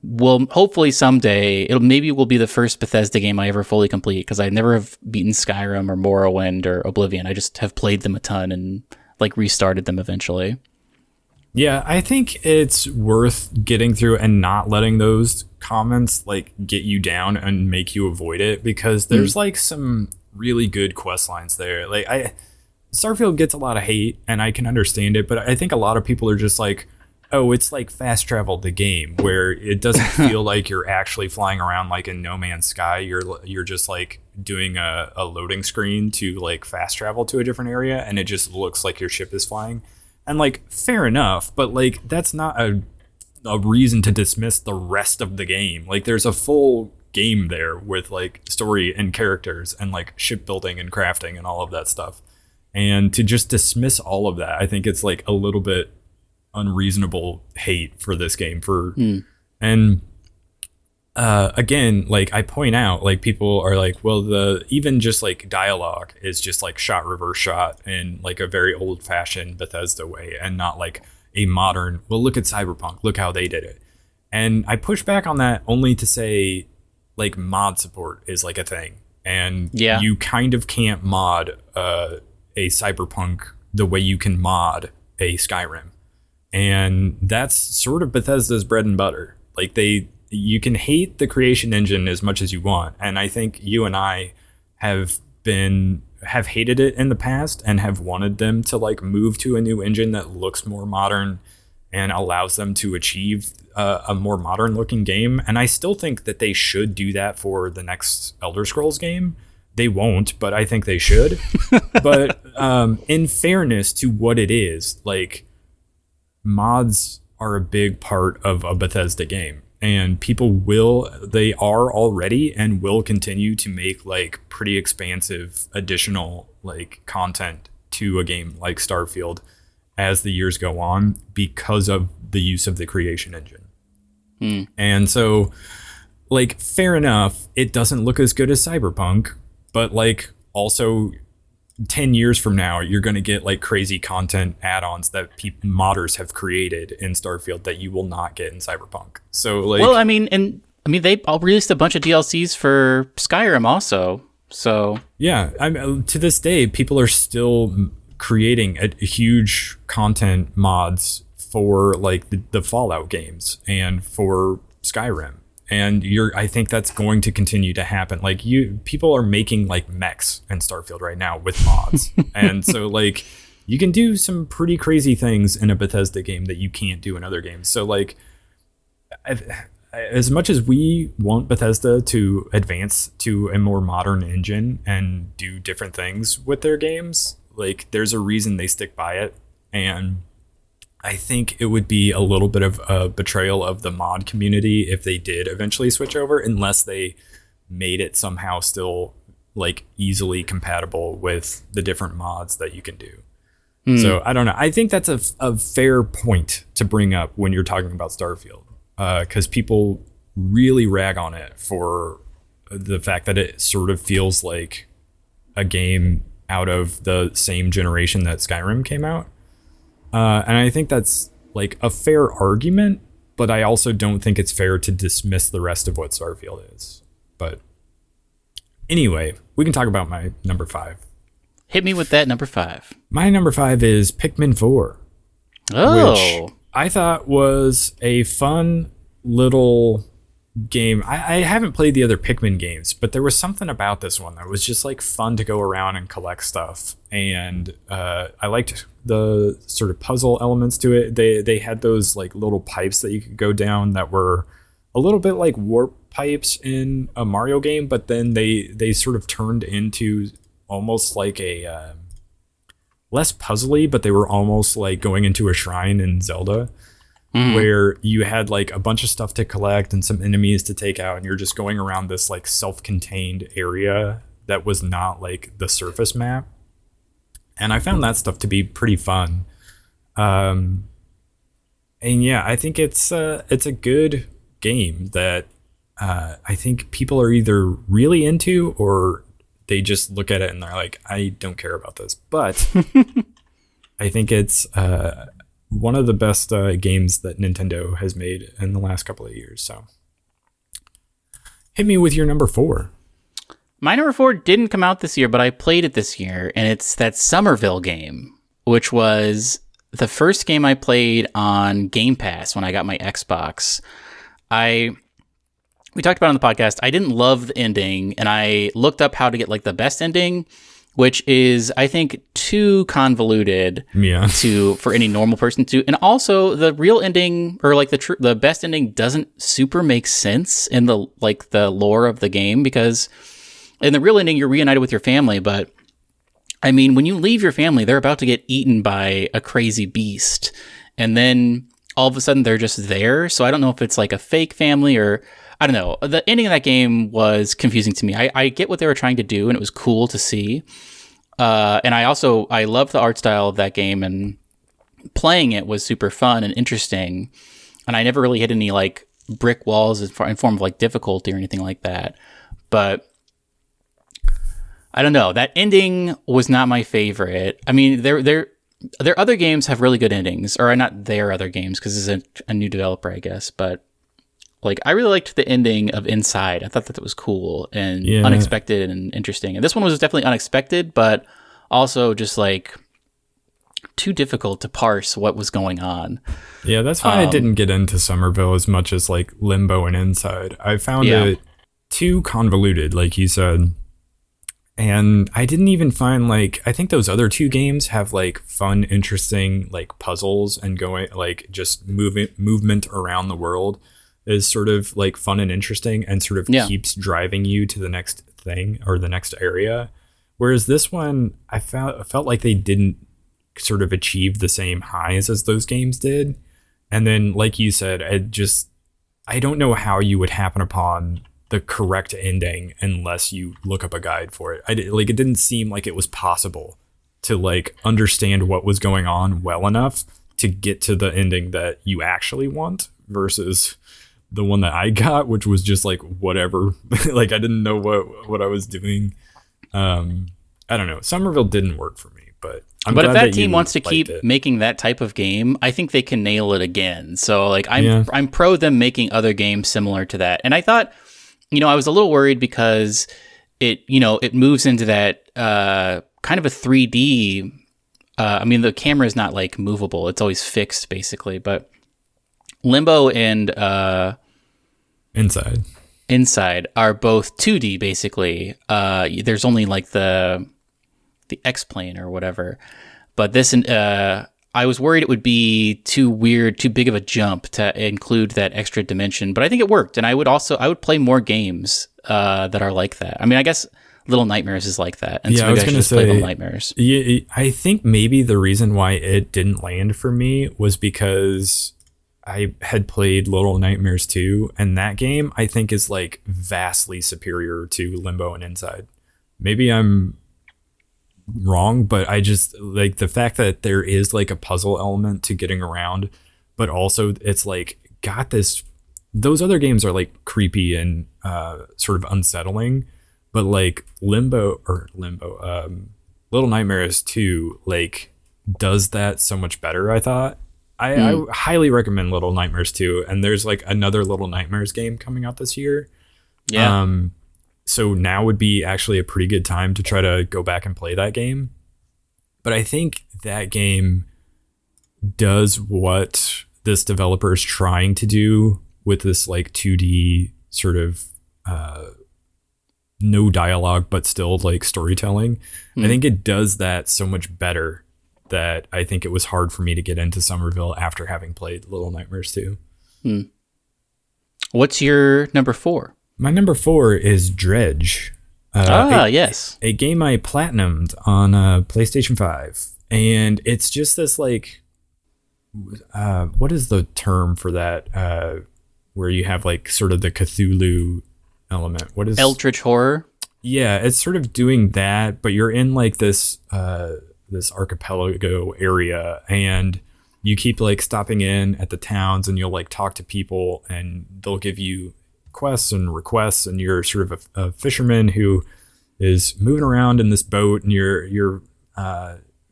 B: will hopefully someday it will be the first Bethesda game I ever fully complete, because I never have beaten Skyrim or Morrowind or Oblivion. I just have played them a ton and like restarted them eventually.
A: Yeah, I think it's worth getting through and not letting those comments like get you down and make you avoid it, because there's like some really good quest lines there. Like Starfield gets a lot of hate, and I can understand it, but I think a lot of people are just like, oh, it's like Fast Travel the game, where it doesn't feel like you're actually flying around like in No Man's Sky. You're just like doing a loading screen to like fast travel to a different area, and it just looks like your ship is flying. And like, fair enough, but like that's not a reason to dismiss the rest of the game. Like there's a full game there with like story and characters and like shipbuilding and crafting and all of that stuff. And to just dismiss all of that, I think it's like a little bit unreasonable hate for this game and again, like I point out, like people are like, well, the even just like dialogue is just like shot reverse shot in like a very old fashioned Bethesda way and not like a modern, well, look at Cyberpunk, look how they did it. And I push back on that only to say like mod support is like a thing, and you kind of can't mod a Cyberpunk the way you can mod a Skyrim. And that's sort of Bethesda's bread and butter. Like you can hate the creation engine as much as you want. And I think you and I have hated it in the past and have wanted them to like move to a new engine that looks more modern and allows them to achieve a more modern looking game. And I still think that they should do that for the next Elder Scrolls game. They won't, but I think they should. But in fairness to what it is, like, mods are a big part of a Bethesda game, and they are already and will continue to make like pretty expansive additional like content to a game like Starfield as the years go on because of the use of the creation engine. And so like, fair enough, it doesn't look as good as Cyberpunk, but like also 10 years from now, you're going to get like crazy content add-ons that modders have created in Starfield that you will not get in Cyberpunk. So like,
B: well, I mean, they all released a bunch of DLCs for Skyrim also. So
A: yeah, to this day, people are still creating a huge content mods for like the Fallout games and for Skyrim. And I think that's going to continue to happen. Like people are making like mechs in Starfield right now with mods. And so like you can do some pretty crazy things in a Bethesda game that you can't do in other games. So like as much as we want Bethesda to advance to a more modern engine and do different things with their games, like there's a reason they stick by it. And I think it would be a little bit of a betrayal of the mod community if they did eventually switch over, unless they made it somehow still like easily compatible with the different mods that you can do. So I don't know. I think that's a fair point to bring up when you're talking about Starfield, because people really rag on it for the fact that it sort of feels like a game out of the same generation that Skyrim came out. And I think that's like a fair argument, but I also don't think it's fair to dismiss the rest of what Starfield is. But anyway, we can talk about my number 5.
B: Hit me with that number 5.
A: My number 5 is Pikmin 4.
B: Oh.
A: Which I thought was a fun little game. I haven't played the other Pikmin games, but there was something about this one that was just like fun to go around and collect stuff. And I liked the sort of puzzle elements to it. They had those like little pipes that you could go down that were a little bit like warp pipes in a Mario game, but then they sort of turned into almost like a less puzzly, but they were almost like going into a shrine in Zelda. Where you had like a bunch of stuff to collect and some enemies to take out, and you're just going around this like self-contained area that was not like the surface map. And I found that stuff to be pretty fun. And yeah, I think it's a good game that I think people are either really into or they just look at it and they're like, I don't care about this. But I think it's one of the best games that Nintendo has made in the last couple of years. So hit me with your number 4.
B: My number 4 didn't come out this year, but I played it this year, and it's that Somerville game, which was the first game I played on Game Pass when I got my Xbox. We talked about it on the podcast. I didn't love the ending, and I looked up how to get like the best ending, which is, I think, too convoluted for any normal person to. And also, the real ending, or like the best ending, doesn't super make sense in the lore of the game, because in the real ending, you're reunited with your family. But I mean, when you leave your family, they're about to get eaten by a crazy beast, and then all of a sudden they're just there. So I don't know if it's like a fake family or I don't know. The ending of that game was confusing to me. I get what they were trying to do, and it was cool to see. And I love the art style of that game, and playing it was super fun and interesting. And I never really hit any like brick walls in form of like difficulty or anything like that. But I don't know. That ending was not my favorite. I mean, their other games have really good endings, or not their other games because it's a new developer, I guess. But like, I really liked the ending of Inside. I thought that was cool and unexpected and interesting. And this one was definitely unexpected, but also just like too difficult to parse what was going on.
A: Yeah, that's why I didn't get into Somerville as much as like Limbo and Inside. I found it too convoluted, like you said. And I didn't even find like, I think those other two games have like fun, interesting like puzzles and going like just movement around the world is sort of like fun and interesting and sort of keeps driving you to the next thing or the next area. Whereas this one, I felt like they didn't sort of achieve the same highs as those games did. And then, like you said, I don't know how you would happen upon the correct ending unless you look up a guide for it. It didn't seem like it was possible to like understand what was going on well enough to get to the ending that you actually want versus the one that I got, which was just like whatever. Like I didn't know what I was doing. I don't know. Somerville didn't work for me, but I'm glad
B: if that team wants to keep
A: it.
B: making that type of game, I think they can nail it again. So like I'm pro them making other games similar to that. And I thought, I was a little worried because it moves into that kind of a 3D. I mean, the camera is not like movable; it's always fixed, basically. But Limbo and Inside are both 2D, basically. There's only like the X-plane or whatever. But this, I was worried it would be too weird, too big of a jump to include that extra dimension. But I think it worked, and I would play more games that are like that. I mean, I guess Little Nightmares is like that, and so maybe I should just play Little Nightmares.
A: Yeah, I think maybe the reason why it didn't land for me was because I had played Little Nightmares 2, and that game I think is like vastly superior to Limbo and Inside. Maybe I'm wrong, but I just like the fact that there is like a puzzle element to getting around, but also it's like got this. Those other games are like creepy and sort of unsettling, but like Little Nightmares 2 like does that so much better. I thought. I highly recommend Little Nightmares 2, and there's like another Little Nightmares game coming out this year.
B: Yeah.
A: So now would be actually a pretty good time to try to go back and play that game. But I think that game does what this developer is trying to do with this like 2D sort of no dialogue, but still like storytelling. I think it does that so much better that I think it was hard for me to get into Somerville after having played Little Nightmares 2.
B: What's your number 4?
A: My number 4 is Dredge.
B: Yes.
A: A game I platinumed on PlayStation 5. And it's just this like, what is the term for that? Where you have like sort of the Cthulhu element. What is
B: Eldritch Horror?
A: Yeah, it's sort of doing that, but you're in like this archipelago area, and you keep like stopping in at the towns, and you'll like talk to people, and they'll give you quests and requests, and you're sort of a fisherman who is moving around in this boat, and you're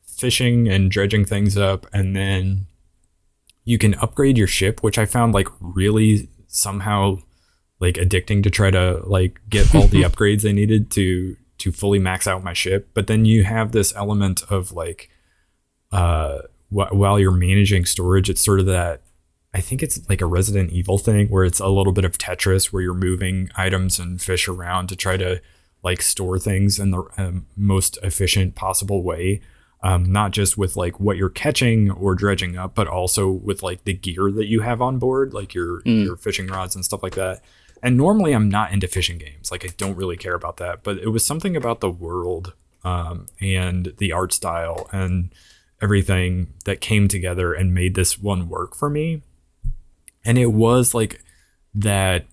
A: fishing and dredging things up, and then you can upgrade your ship, which I found like really somehow like addicting to try to like get all the upgrades I needed to fully max out my ship. But then you have this element of like while you're managing storage, it's sort of that, I think it's like a Resident Evil thing where it's a little bit of Tetris where you're moving items and fish around to try to like store things in the most efficient possible way. Not just with like what you're catching or dredging up, but also with like the gear that you have on board, like your fishing rods and stuff like that. And normally I'm not into fishing games. Like I don't really care about that, but it was something about the world and the art style and everything that came together and made this one work for me. And it was like that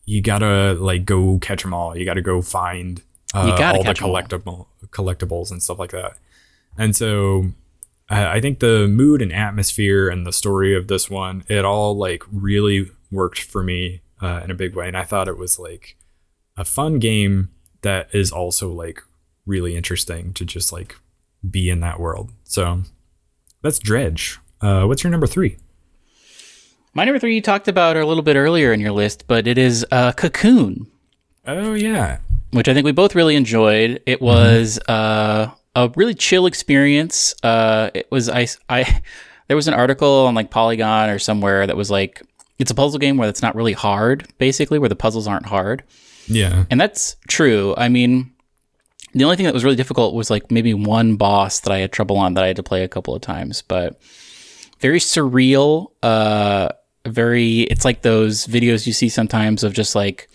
A: you gotta like go catch them all. You gotta go find
B: You gotta
A: all the
B: catch 'em all.
A: collectibles and stuff like that. And so I think the mood and atmosphere and the story of this one, it all like really worked for me in a big way. And I thought it was like a fun game that is also like really interesting to just like be in that world. So that's Dredge. What's your number 3?
B: My number 3 you talked about a little bit earlier in your list, but it is Cocoon,
A: Oh yeah.
B: which I think we both really enjoyed. It was a really chill experience. It was I there was an article on like Polygon or somewhere that was like it's a puzzle game where it's not really hard, basically, where the puzzles aren't hard.
A: Yeah.
B: And that's true. I mean, the only thing that was really difficult was like maybe one boss that I had trouble on that I had to play a couple of times, but very surreal. It's like those videos you see sometimes of just like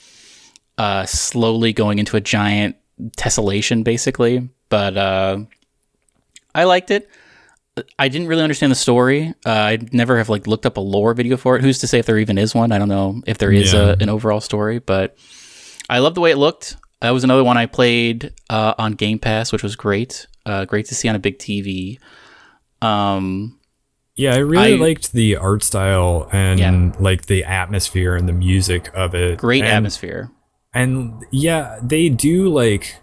B: slowly going into a giant tessellation, basically. But I liked it. I didn't really understand the story. I'd never have like looked up a lore video for it. Who's to say if there even is one? I don't know if there is an overall story, but I love the way it looked. That was another one I played on Game Pass, which was great. Great to see on a big TV.
A: Yeah, I really liked the art style and like the atmosphere and the music of it.
B: Great atmosphere.
A: And yeah, they do like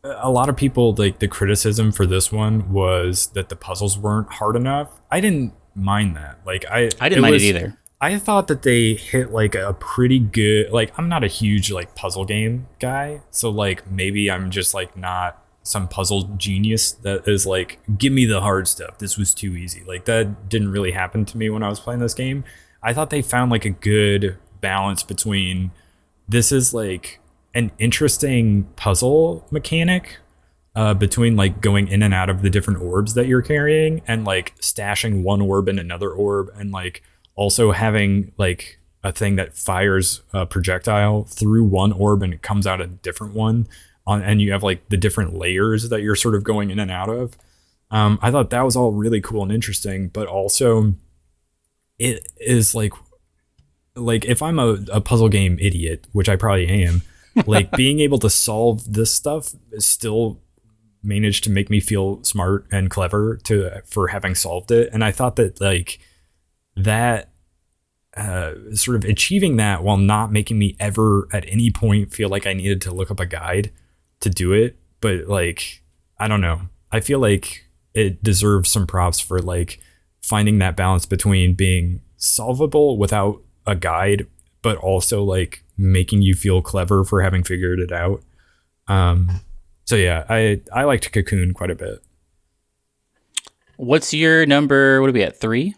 A: a lot of people like the criticism for this one was that the puzzles weren't hard enough. I didn't mind that. Like I
B: didn't mind it either.
A: I thought that they hit like a pretty good, like I'm not a huge like puzzle game guy. So like maybe I'm just like not some puzzle genius that is like, give me the hard stuff. This was too easy. Like that didn't really happen to me when I was playing this game. I thought they found like a good balance between this is like an interesting puzzle mechanic between like going in and out of the different orbs that you're carrying and like stashing one orb in another orb and like also having like a thing that fires a projectile through one orb and it comes out a different one and you have like the different layers that you're sort of going in and out of. I thought that was all really cool and interesting, but also it is like if I'm a puzzle game idiot, which I probably am, like being able to solve this stuff is still managed to make me feel smart and clever for having solved it. And I thought that like that sort of achieving that while not making me ever at any point feel like I needed to look up a guide to do it. But like, I don't know. I feel like it deserves some props for like finding that balance between being solvable without a guide, but also like making you feel clever for having figured it out. So yeah, I liked Cocoon quite a bit.
B: What's your number? What are we at? 3?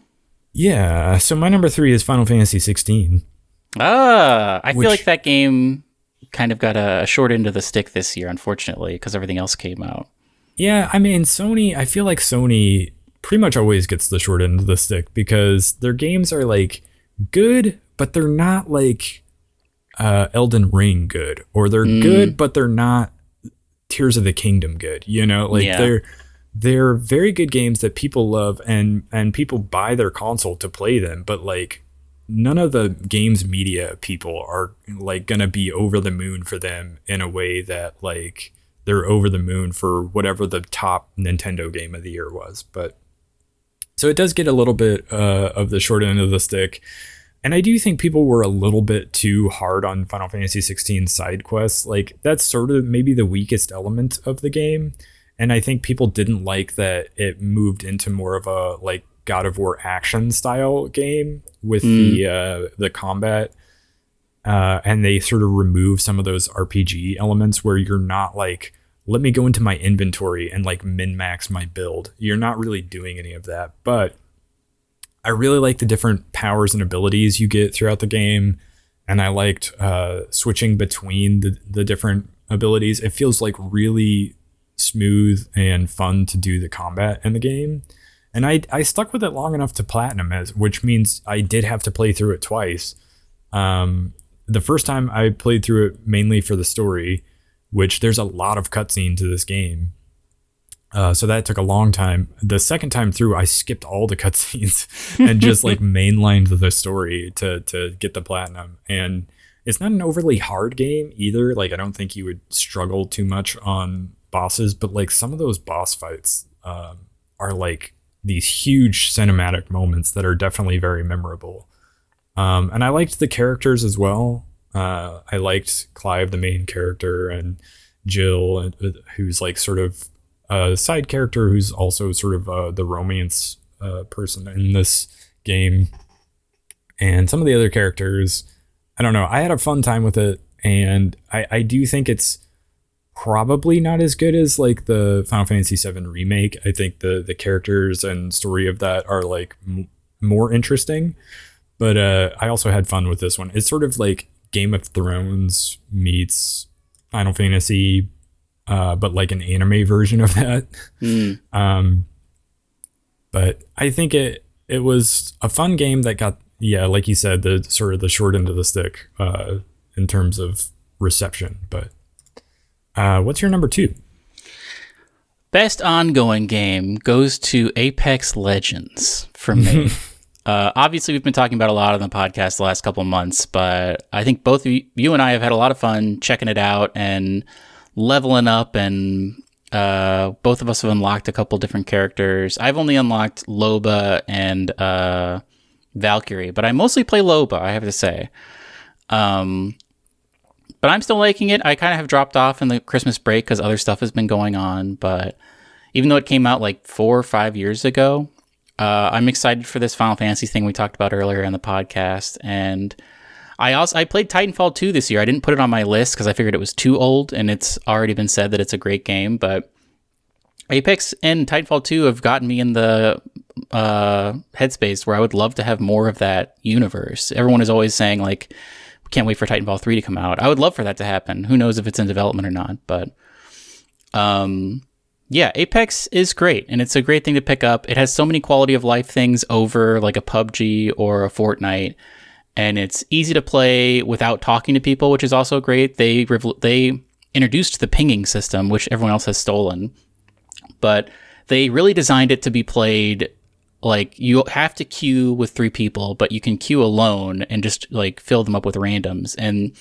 A: Yeah, so my number 3 is Final Fantasy 16.
B: I feel like that game kind of got a short end of the stick this year, unfortunately, because everything else came out.
A: Yeah, I mean, I feel like Sony pretty much always gets the short end of the stick because their games are like good, but they're not like Elden Ring good, or they're good, but they're not Tears of the Kingdom good, you know? Like they're very good games that people love and people buy their console to play them, but like none of the games media people are like gonna be over the moon for them in a way that like they're over the moon for whatever the top Nintendo game of the year was. But so it does get a little bit of the short end of the stick. And I do think people were a little bit too hard on Final Fantasy 16 side quests. Like that's sort of maybe the weakest element of the game. And I think people didn't like that it moved into more of a like God of War action style game with the combat. And they sort of remove some of those RPG elements where you're not like, let me go into my inventory and like min-max my build. You're not really doing any of that. But I really like the different powers and abilities you get throughout the game. And I liked switching between the different abilities. It feels like really smooth and fun to do the combat in the game. And I stuck with it long enough to platinum it, which means I did have to play through it twice. The first time I played through it mainly for the story, which there's a lot of cutscene to this game. So that took a long time. The second time through, I skipped all the cutscenes and just like mainlined the story to get the platinum. And it's not an overly hard game either. Like I don't think you would struggle too much on bosses, but like some of those boss fights are like these huge cinematic moments that are definitely very memorable. And I liked the characters as well. I liked Clive, the main character, and Jill, who's like sort of a side character who's also sort of the romance person in this game. And some of the other characters, I don't know. I had a fun time with it, and I do think it's probably not as good as like the Final Fantasy VII remake. I think the characters and story of that are like more interesting. But I also had fun with this one. It's sort of like Game of Thrones meets Final Fantasy, but like an anime version of that. But I think it was a fun game that got, yeah, like you said, the sort of the short end of the stick in terms of reception. But what's your number 2?
B: Best ongoing game goes to Apex Legends for me. Obviously, we've been talking about a lot on the podcast the last couple of months, but I think both of you and I have had a lot of fun checking it out and leveling up, and both of us have unlocked a couple different characters. I've only unlocked Loba and Valkyrie, but I mostly play Loba, I have to say. But I'm still liking it. I kind of have dropped off in the Christmas break because other stuff has been going on, but even though it came out like 4 or 5 years ago, I'm excited for this Final Fantasy thing we talked about earlier in the podcast. And I played Titanfall 2 this year. I didn't put it on my list because I figured it was too old, and it's already been said that it's a great game. But Apex and Titanfall 2 have gotten me in the headspace where I would love to have more of that universe. Everyone is always saying, like, can't wait for Titanfall 3 to come out. I would love for that to happen. Who knows if it's in development or not. But yeah, Apex is great, and it's a great thing to pick up. It has so many quality of life things over like a PUBG or a Fortnite, and it's easy to play without talking to people, which is also great. They introduced the pinging system, which everyone else has stolen, but they really designed it to be played like you have to queue with 3 people, but you can queue alone and just like fill them up with randoms. And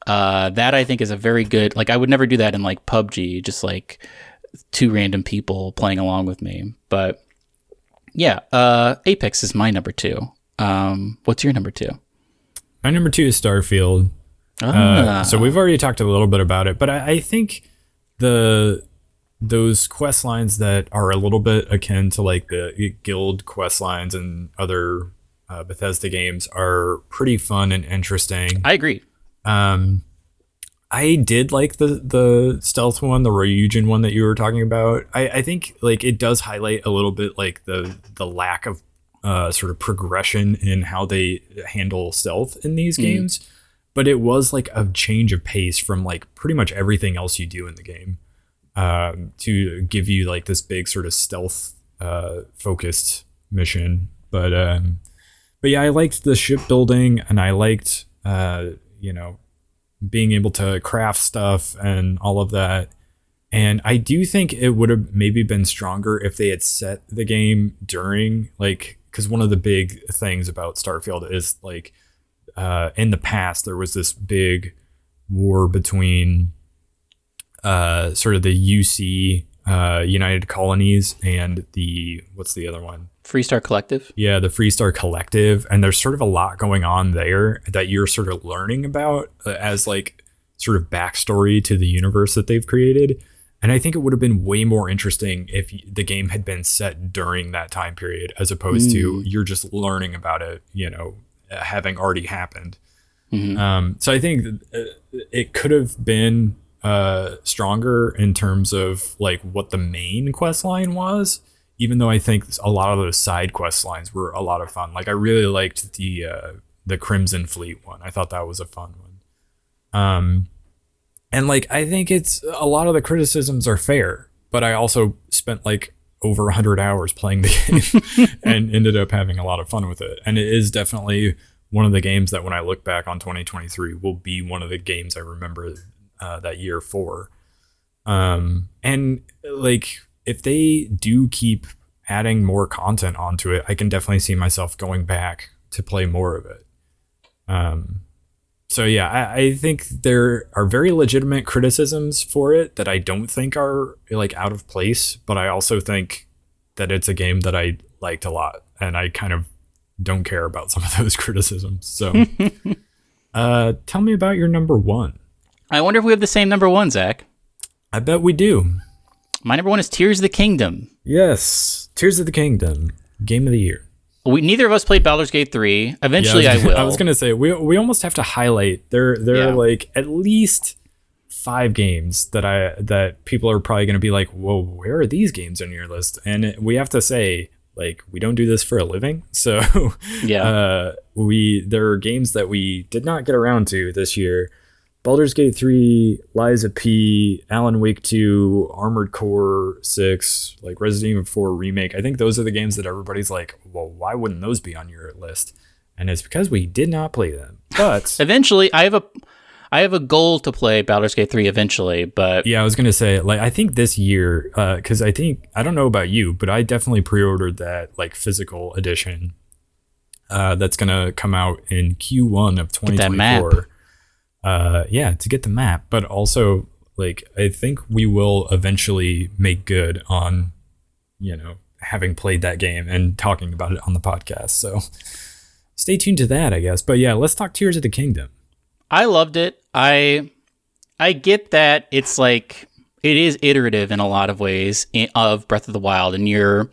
B: that I think is a very good, like I would never do that in like PUBG, just like 2 random people playing along with me. But yeah, Apex is my number 2. What's your number 2?
A: My number 2 is Starfield. So we've already talked a little bit about it, but I think those quest lines that are a little bit akin to like the guild quest lines and other Bethesda games are pretty fun and interesting.
B: I agree.
A: I did like the stealth one, the Ryujin one that you were talking about. I think like it does highlight a little bit like the lack of sort of progression in how they handle stealth in these games, but it was like a change of pace from like pretty much everything else you do in the game to give you like this big sort of stealth focused mission. But yeah, I liked the shipbuilding, and I liked being able to craft stuff and all of that. And I do think it would have maybe been stronger if they had set the game during, like, because one of the big things about Starfield is like in the past there was this big war between sort of the UC United Colonies and what's the other one?
B: Freestar Collective?
A: Yeah, the Freestar Collective. And there's sort of a lot going on there that you're sort of learning about as like sort of backstory to the universe that they've created. And I think it would have been way more interesting if the game had been set during that time period, as opposed to you're just learning about it, having already happened. So I think it could have been stronger in terms of like what the main quest line was, even though I think a lot of those side quest lines were a lot of fun. Like I really liked the Crimson Fleet one. I thought that was a fun one. And like I think it's a lot of the criticisms are fair, but I also spent like over 100 hours playing the game and ended up having a lot of fun with it. And it is definitely one of the games that when I look back on 2023 will be one of the games I remember that year for. And like if they do keep adding more content onto it, I can definitely see myself going back to play more of it. So yeah, I think there are very legitimate criticisms for it that I don't think are like out of place, but I also think that it's a game that I liked a lot, and I kind of don't care about some of those criticisms. So tell me about your number one.
B: I wonder if we have the same number one, Zach.
A: I bet we do.
B: My number one is Tears of the Kingdom.
A: Yes, Tears of the Kingdom, game of the year.
B: Neither of us played Baldur's Gate 3. Eventually, I will.
A: I was gonna say we almost have to highlight. There are like at least 5 games that people are probably gonna be like, whoa, where are these games on your list? And we have to say, like, we don't do this for a living, so yeah. There are games that we did not get around to this year. Baldur's Gate 3, Lies of P, Alan Wake 2, Armored Core 6, like Resident Evil 4 Remake. I think those are the games that everybody's like, well, why wouldn't those be on your list? And it's because we did not play them. But
B: eventually, I have a goal to play Baldur's Gate 3 eventually, but
A: yeah, I was gonna say, like, I think this year, because I don't know about you, but I definitely pre-ordered that like physical edition that's gonna come out in Q1 of 2024. To get the map, but also like I think we will eventually make good on, having played that game and talking about it on the podcast. So stay tuned to that, I guess. But yeah, let's talk Tears of the Kingdom. I
B: loved it. I get that it's like it is iterative in a lot of ways of Breath of the Wild, and you're,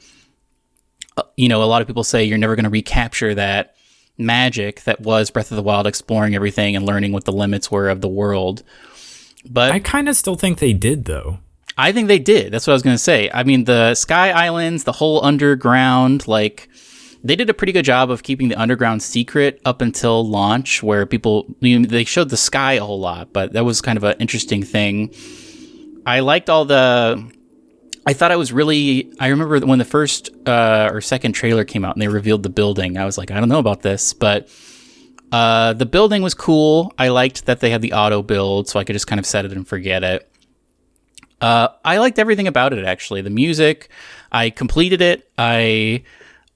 B: a lot of people say you're never going to recapture that magic that was Breath of the Wild, exploring everything and learning what the limits were of the world. But
A: I kind of still think they did, though.
B: I think they did. That's what I was going to say. I mean, the Sky Islands, the whole underground, like, they did a pretty good job of keeping the underground secret up until launch, where people, they showed the sky a whole lot, but that was kind of an interesting thing. I liked I thought I remember when the first or second trailer came out and they revealed the building, I was like, I don't know about this, but the building was cool. I liked that they had the auto build, so I could just kind of set it and forget it. I liked everything about it, actually. The music, I completed it. I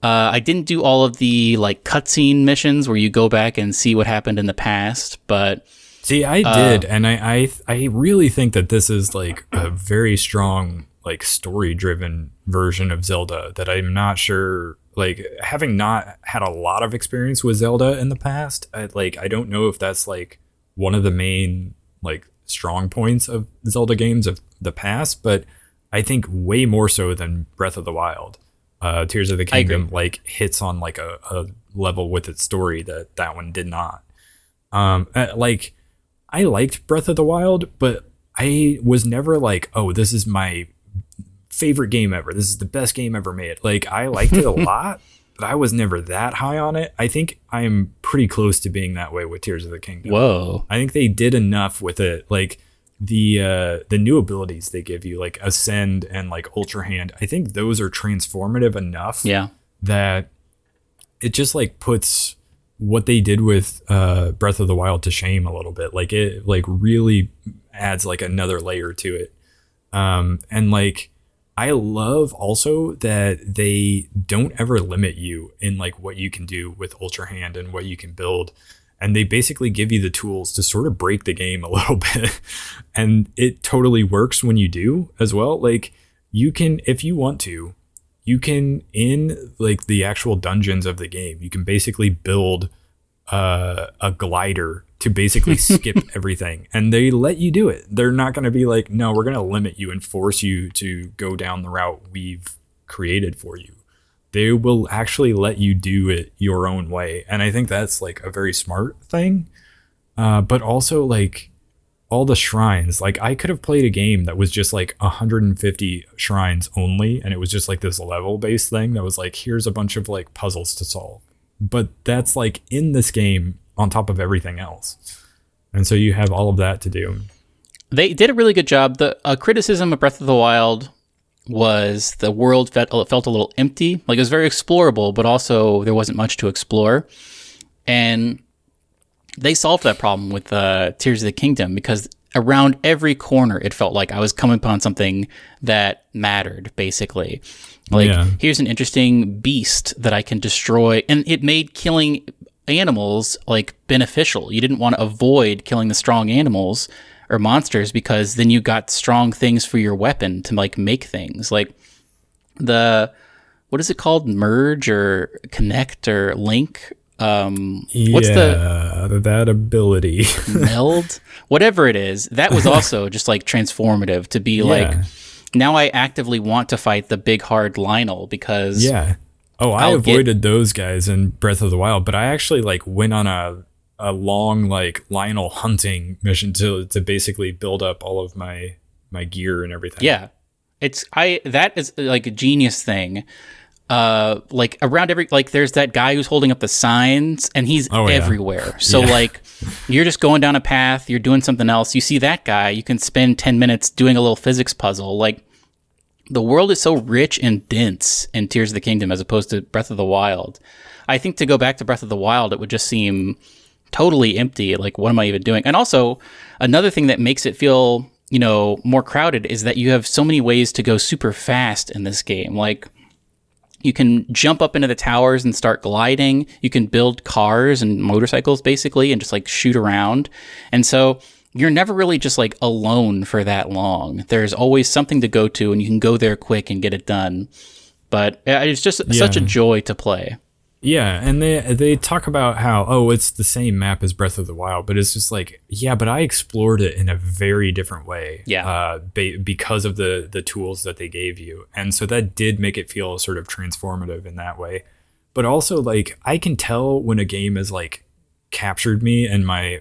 B: didn't do all of the like cutscene missions where you go back and see what happened in the past, but
A: see, I did, and I really think that this is like a very strong, like, story-driven version of Zelda that I'm not sure, like, having not had a lot of experience with Zelda in the past, I don't know if that's like one of the main like strong points of Zelda games of the past, but I think way more so than Breath of the Wild. Tears of the Kingdom like hits on like a level with its story that one did not. Like, I liked Breath of the Wild, but I was never like, oh, this is my favorite game ever. This is the best game ever made. Like, I liked it a lot, but I was never that high on it. I think I am pretty close to being that way with Tears of the Kingdom.
B: Whoa.
A: I think they did enough with it. Like, the new abilities they give you, like Ascend and like Ultra Hand, I think those are transformative enough that it just like puts what they did with Breath of the Wild to shame a little bit. Like, it like really adds like another layer to it. And like, I love also that they don't ever limit you in like what you can do with Ultra Hand and what you can build. And they basically give you the tools to sort of break the game a little bit. And it totally works when you do as well. Like, you can, if you want to, you can, in like the actual dungeons of the game, you can basically build a glider to basically skip everything, and they let you do it. They're not going to be like, no, we're going to limit you and force you to go down the route we've created for you. They will actually let you do it your own way, and I think that's like a very smart thing. But also, like, all the shrines, like, I could have played a game that was just like 150 shrines only, and it was just like this level based thing that was like, here's a bunch of like puzzles to solve, but that's like in this game on top of everything else. And so you have all of that to do.
B: They did a really good job. The criticism of Breath of the Wild was the world felt a little empty. Like, it was very explorable, but also there wasn't much to explore. And they solved that problem with Tears of the Kingdom, because around every corner, it felt like I was coming upon something that mattered, basically. Like, here's an interesting beast that I can destroy. And it made killing animals, like, beneficial. You didn't want to avoid killing the strong animals or monsters because then you got strong things for your weapon to, like, make things. Like, what is it called? Merge or connect or link? What's
A: that ability?
B: Meld? Whatever it is. That was also just, like, transformative to be like, now I actively want to fight the big hard Lynel because
A: I avoided those guys in Breath of the Wild, but I actually like went on a long like Lynel hunting mission to basically build up all of my gear and everything.
B: Yeah. That is like a genius thing. Like around there's that guy who's holding up the signs and he's everywhere. So like you're just going down a path, you're doing something else. You see that guy, you can spend 10 minutes doing a little physics puzzle. Like the world is so rich and dense in Tears of the Kingdom as opposed to Breath of the Wild. I think to go back to Breath of the Wild, it would just seem totally empty. Like, what am I even doing? And also another thing that makes it feel, more crowded is that you have so many ways to go super fast in this game. Like, you can jump up into the towers and start gliding. You can build cars and motorcycles, basically, and just, like, shoot around. And so you're never really just, like, alone for that long. There's always something to go to, and you can go there quick and get it done. But it's just such a joy to play.
A: Yeah, and they talk about how, it's the same map as Breath of the Wild, but it's just like, but I explored it in a very different way.
B: Yeah.
A: Because of the tools that they gave you. And so that did make it feel sort of transformative in that way. But also, like, I can tell when a game has, like, captured me and my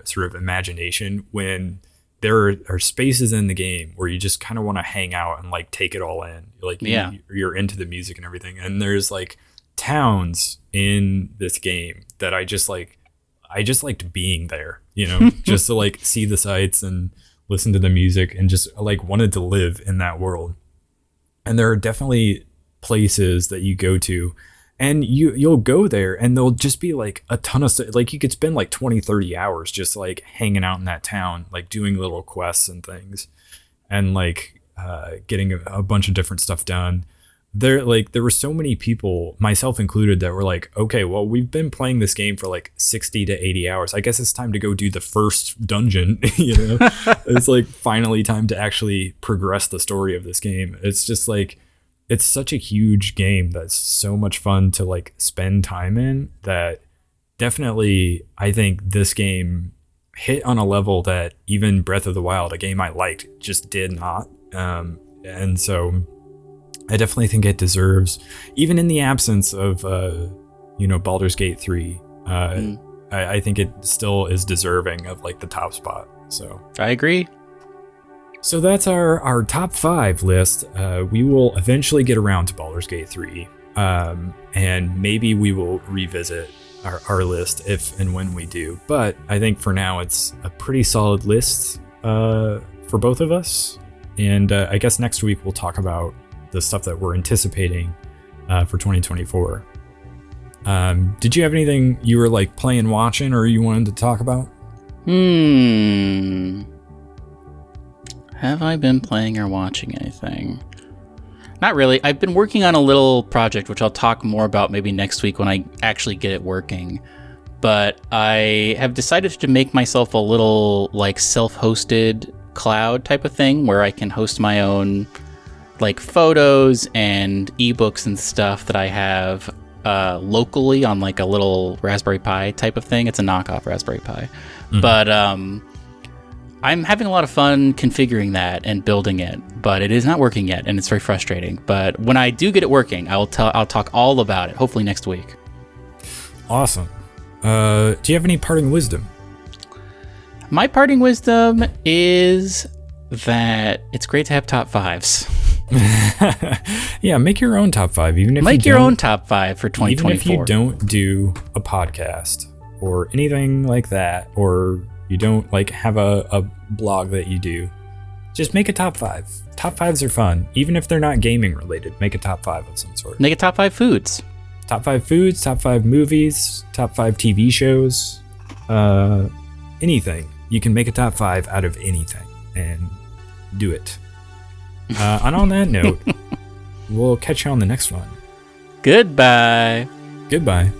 A: sort of imagination when there are spaces in the game where you just kind of want to hang out and, like, take it all in. Like, you're into the music and everything. And there's, like, towns in this game that I just liked being there, just to like see the sights and listen to the music and just like wanted to live in that world. And there are definitely places that you go to and you'll go there and there'll just be like a ton of stuff. Like you could spend like 20-30 hours just like hanging out in that town, like doing little quests and things and like getting a bunch of different stuff done. There were so many people, myself included, that were like, okay, well, we've been playing this game for like 60 to 80 hours. I guess it's time to go do the first dungeon. It's like finally time to actually progress the story of this game. It's just like, it's such a huge game that's so much fun to like spend time in that definitely I think this game hit on a level that even Breath of the Wild, a game I liked, just did not. And so I definitely think it deserves, even in the absence of, Baldur's Gate 3, I think it still is deserving of like the top spot. So
B: I agree.
A: So that's our top 5 list. We will eventually get around to Baldur's Gate 3, and maybe we will revisit our list if and when we do. But I think for now it's a pretty solid list for both of us. And I guess next week we'll talk about the stuff that we're anticipating for 2024. Did you have anything you were like playing, watching, or you wanted to talk about?
B: Have I been playing or watching anything? Not really. I've been working on a little project, which I'll talk more about maybe next week when I actually get it working. But I have decided to make myself a little like self-hosted cloud type of thing where I can host my own like photos and ebooks and stuff that I have locally on like a little Raspberry Pi type of thing. It's a knockoff Raspberry Pi. Mm-hmm. But I'm having a lot of fun configuring that and building it, but it is not working yet and it's very frustrating. But when I do get it working, I'll talk all about it, hopefully next week.
A: Awesome. Do you have any parting wisdom?
B: My parting wisdom is that it's great to have top 5s.
A: Yeah, make your own top 5. Even if
B: make your own top 5 for 2024.
A: Even if you don't do a podcast or anything like that, or you don't like have a blog that you do, just make a top 5. Top 5s are fun, even if they're not gaming related. Make a top 5 of some sort.
B: Make a top 5 foods.
A: Top 5 foods, top 5 movies, top 5 TV shows, anything. you can make a top 5 out of anything, and do it. And on that note, we'll catch you on the next one.
B: Goodbye.
A: Goodbye.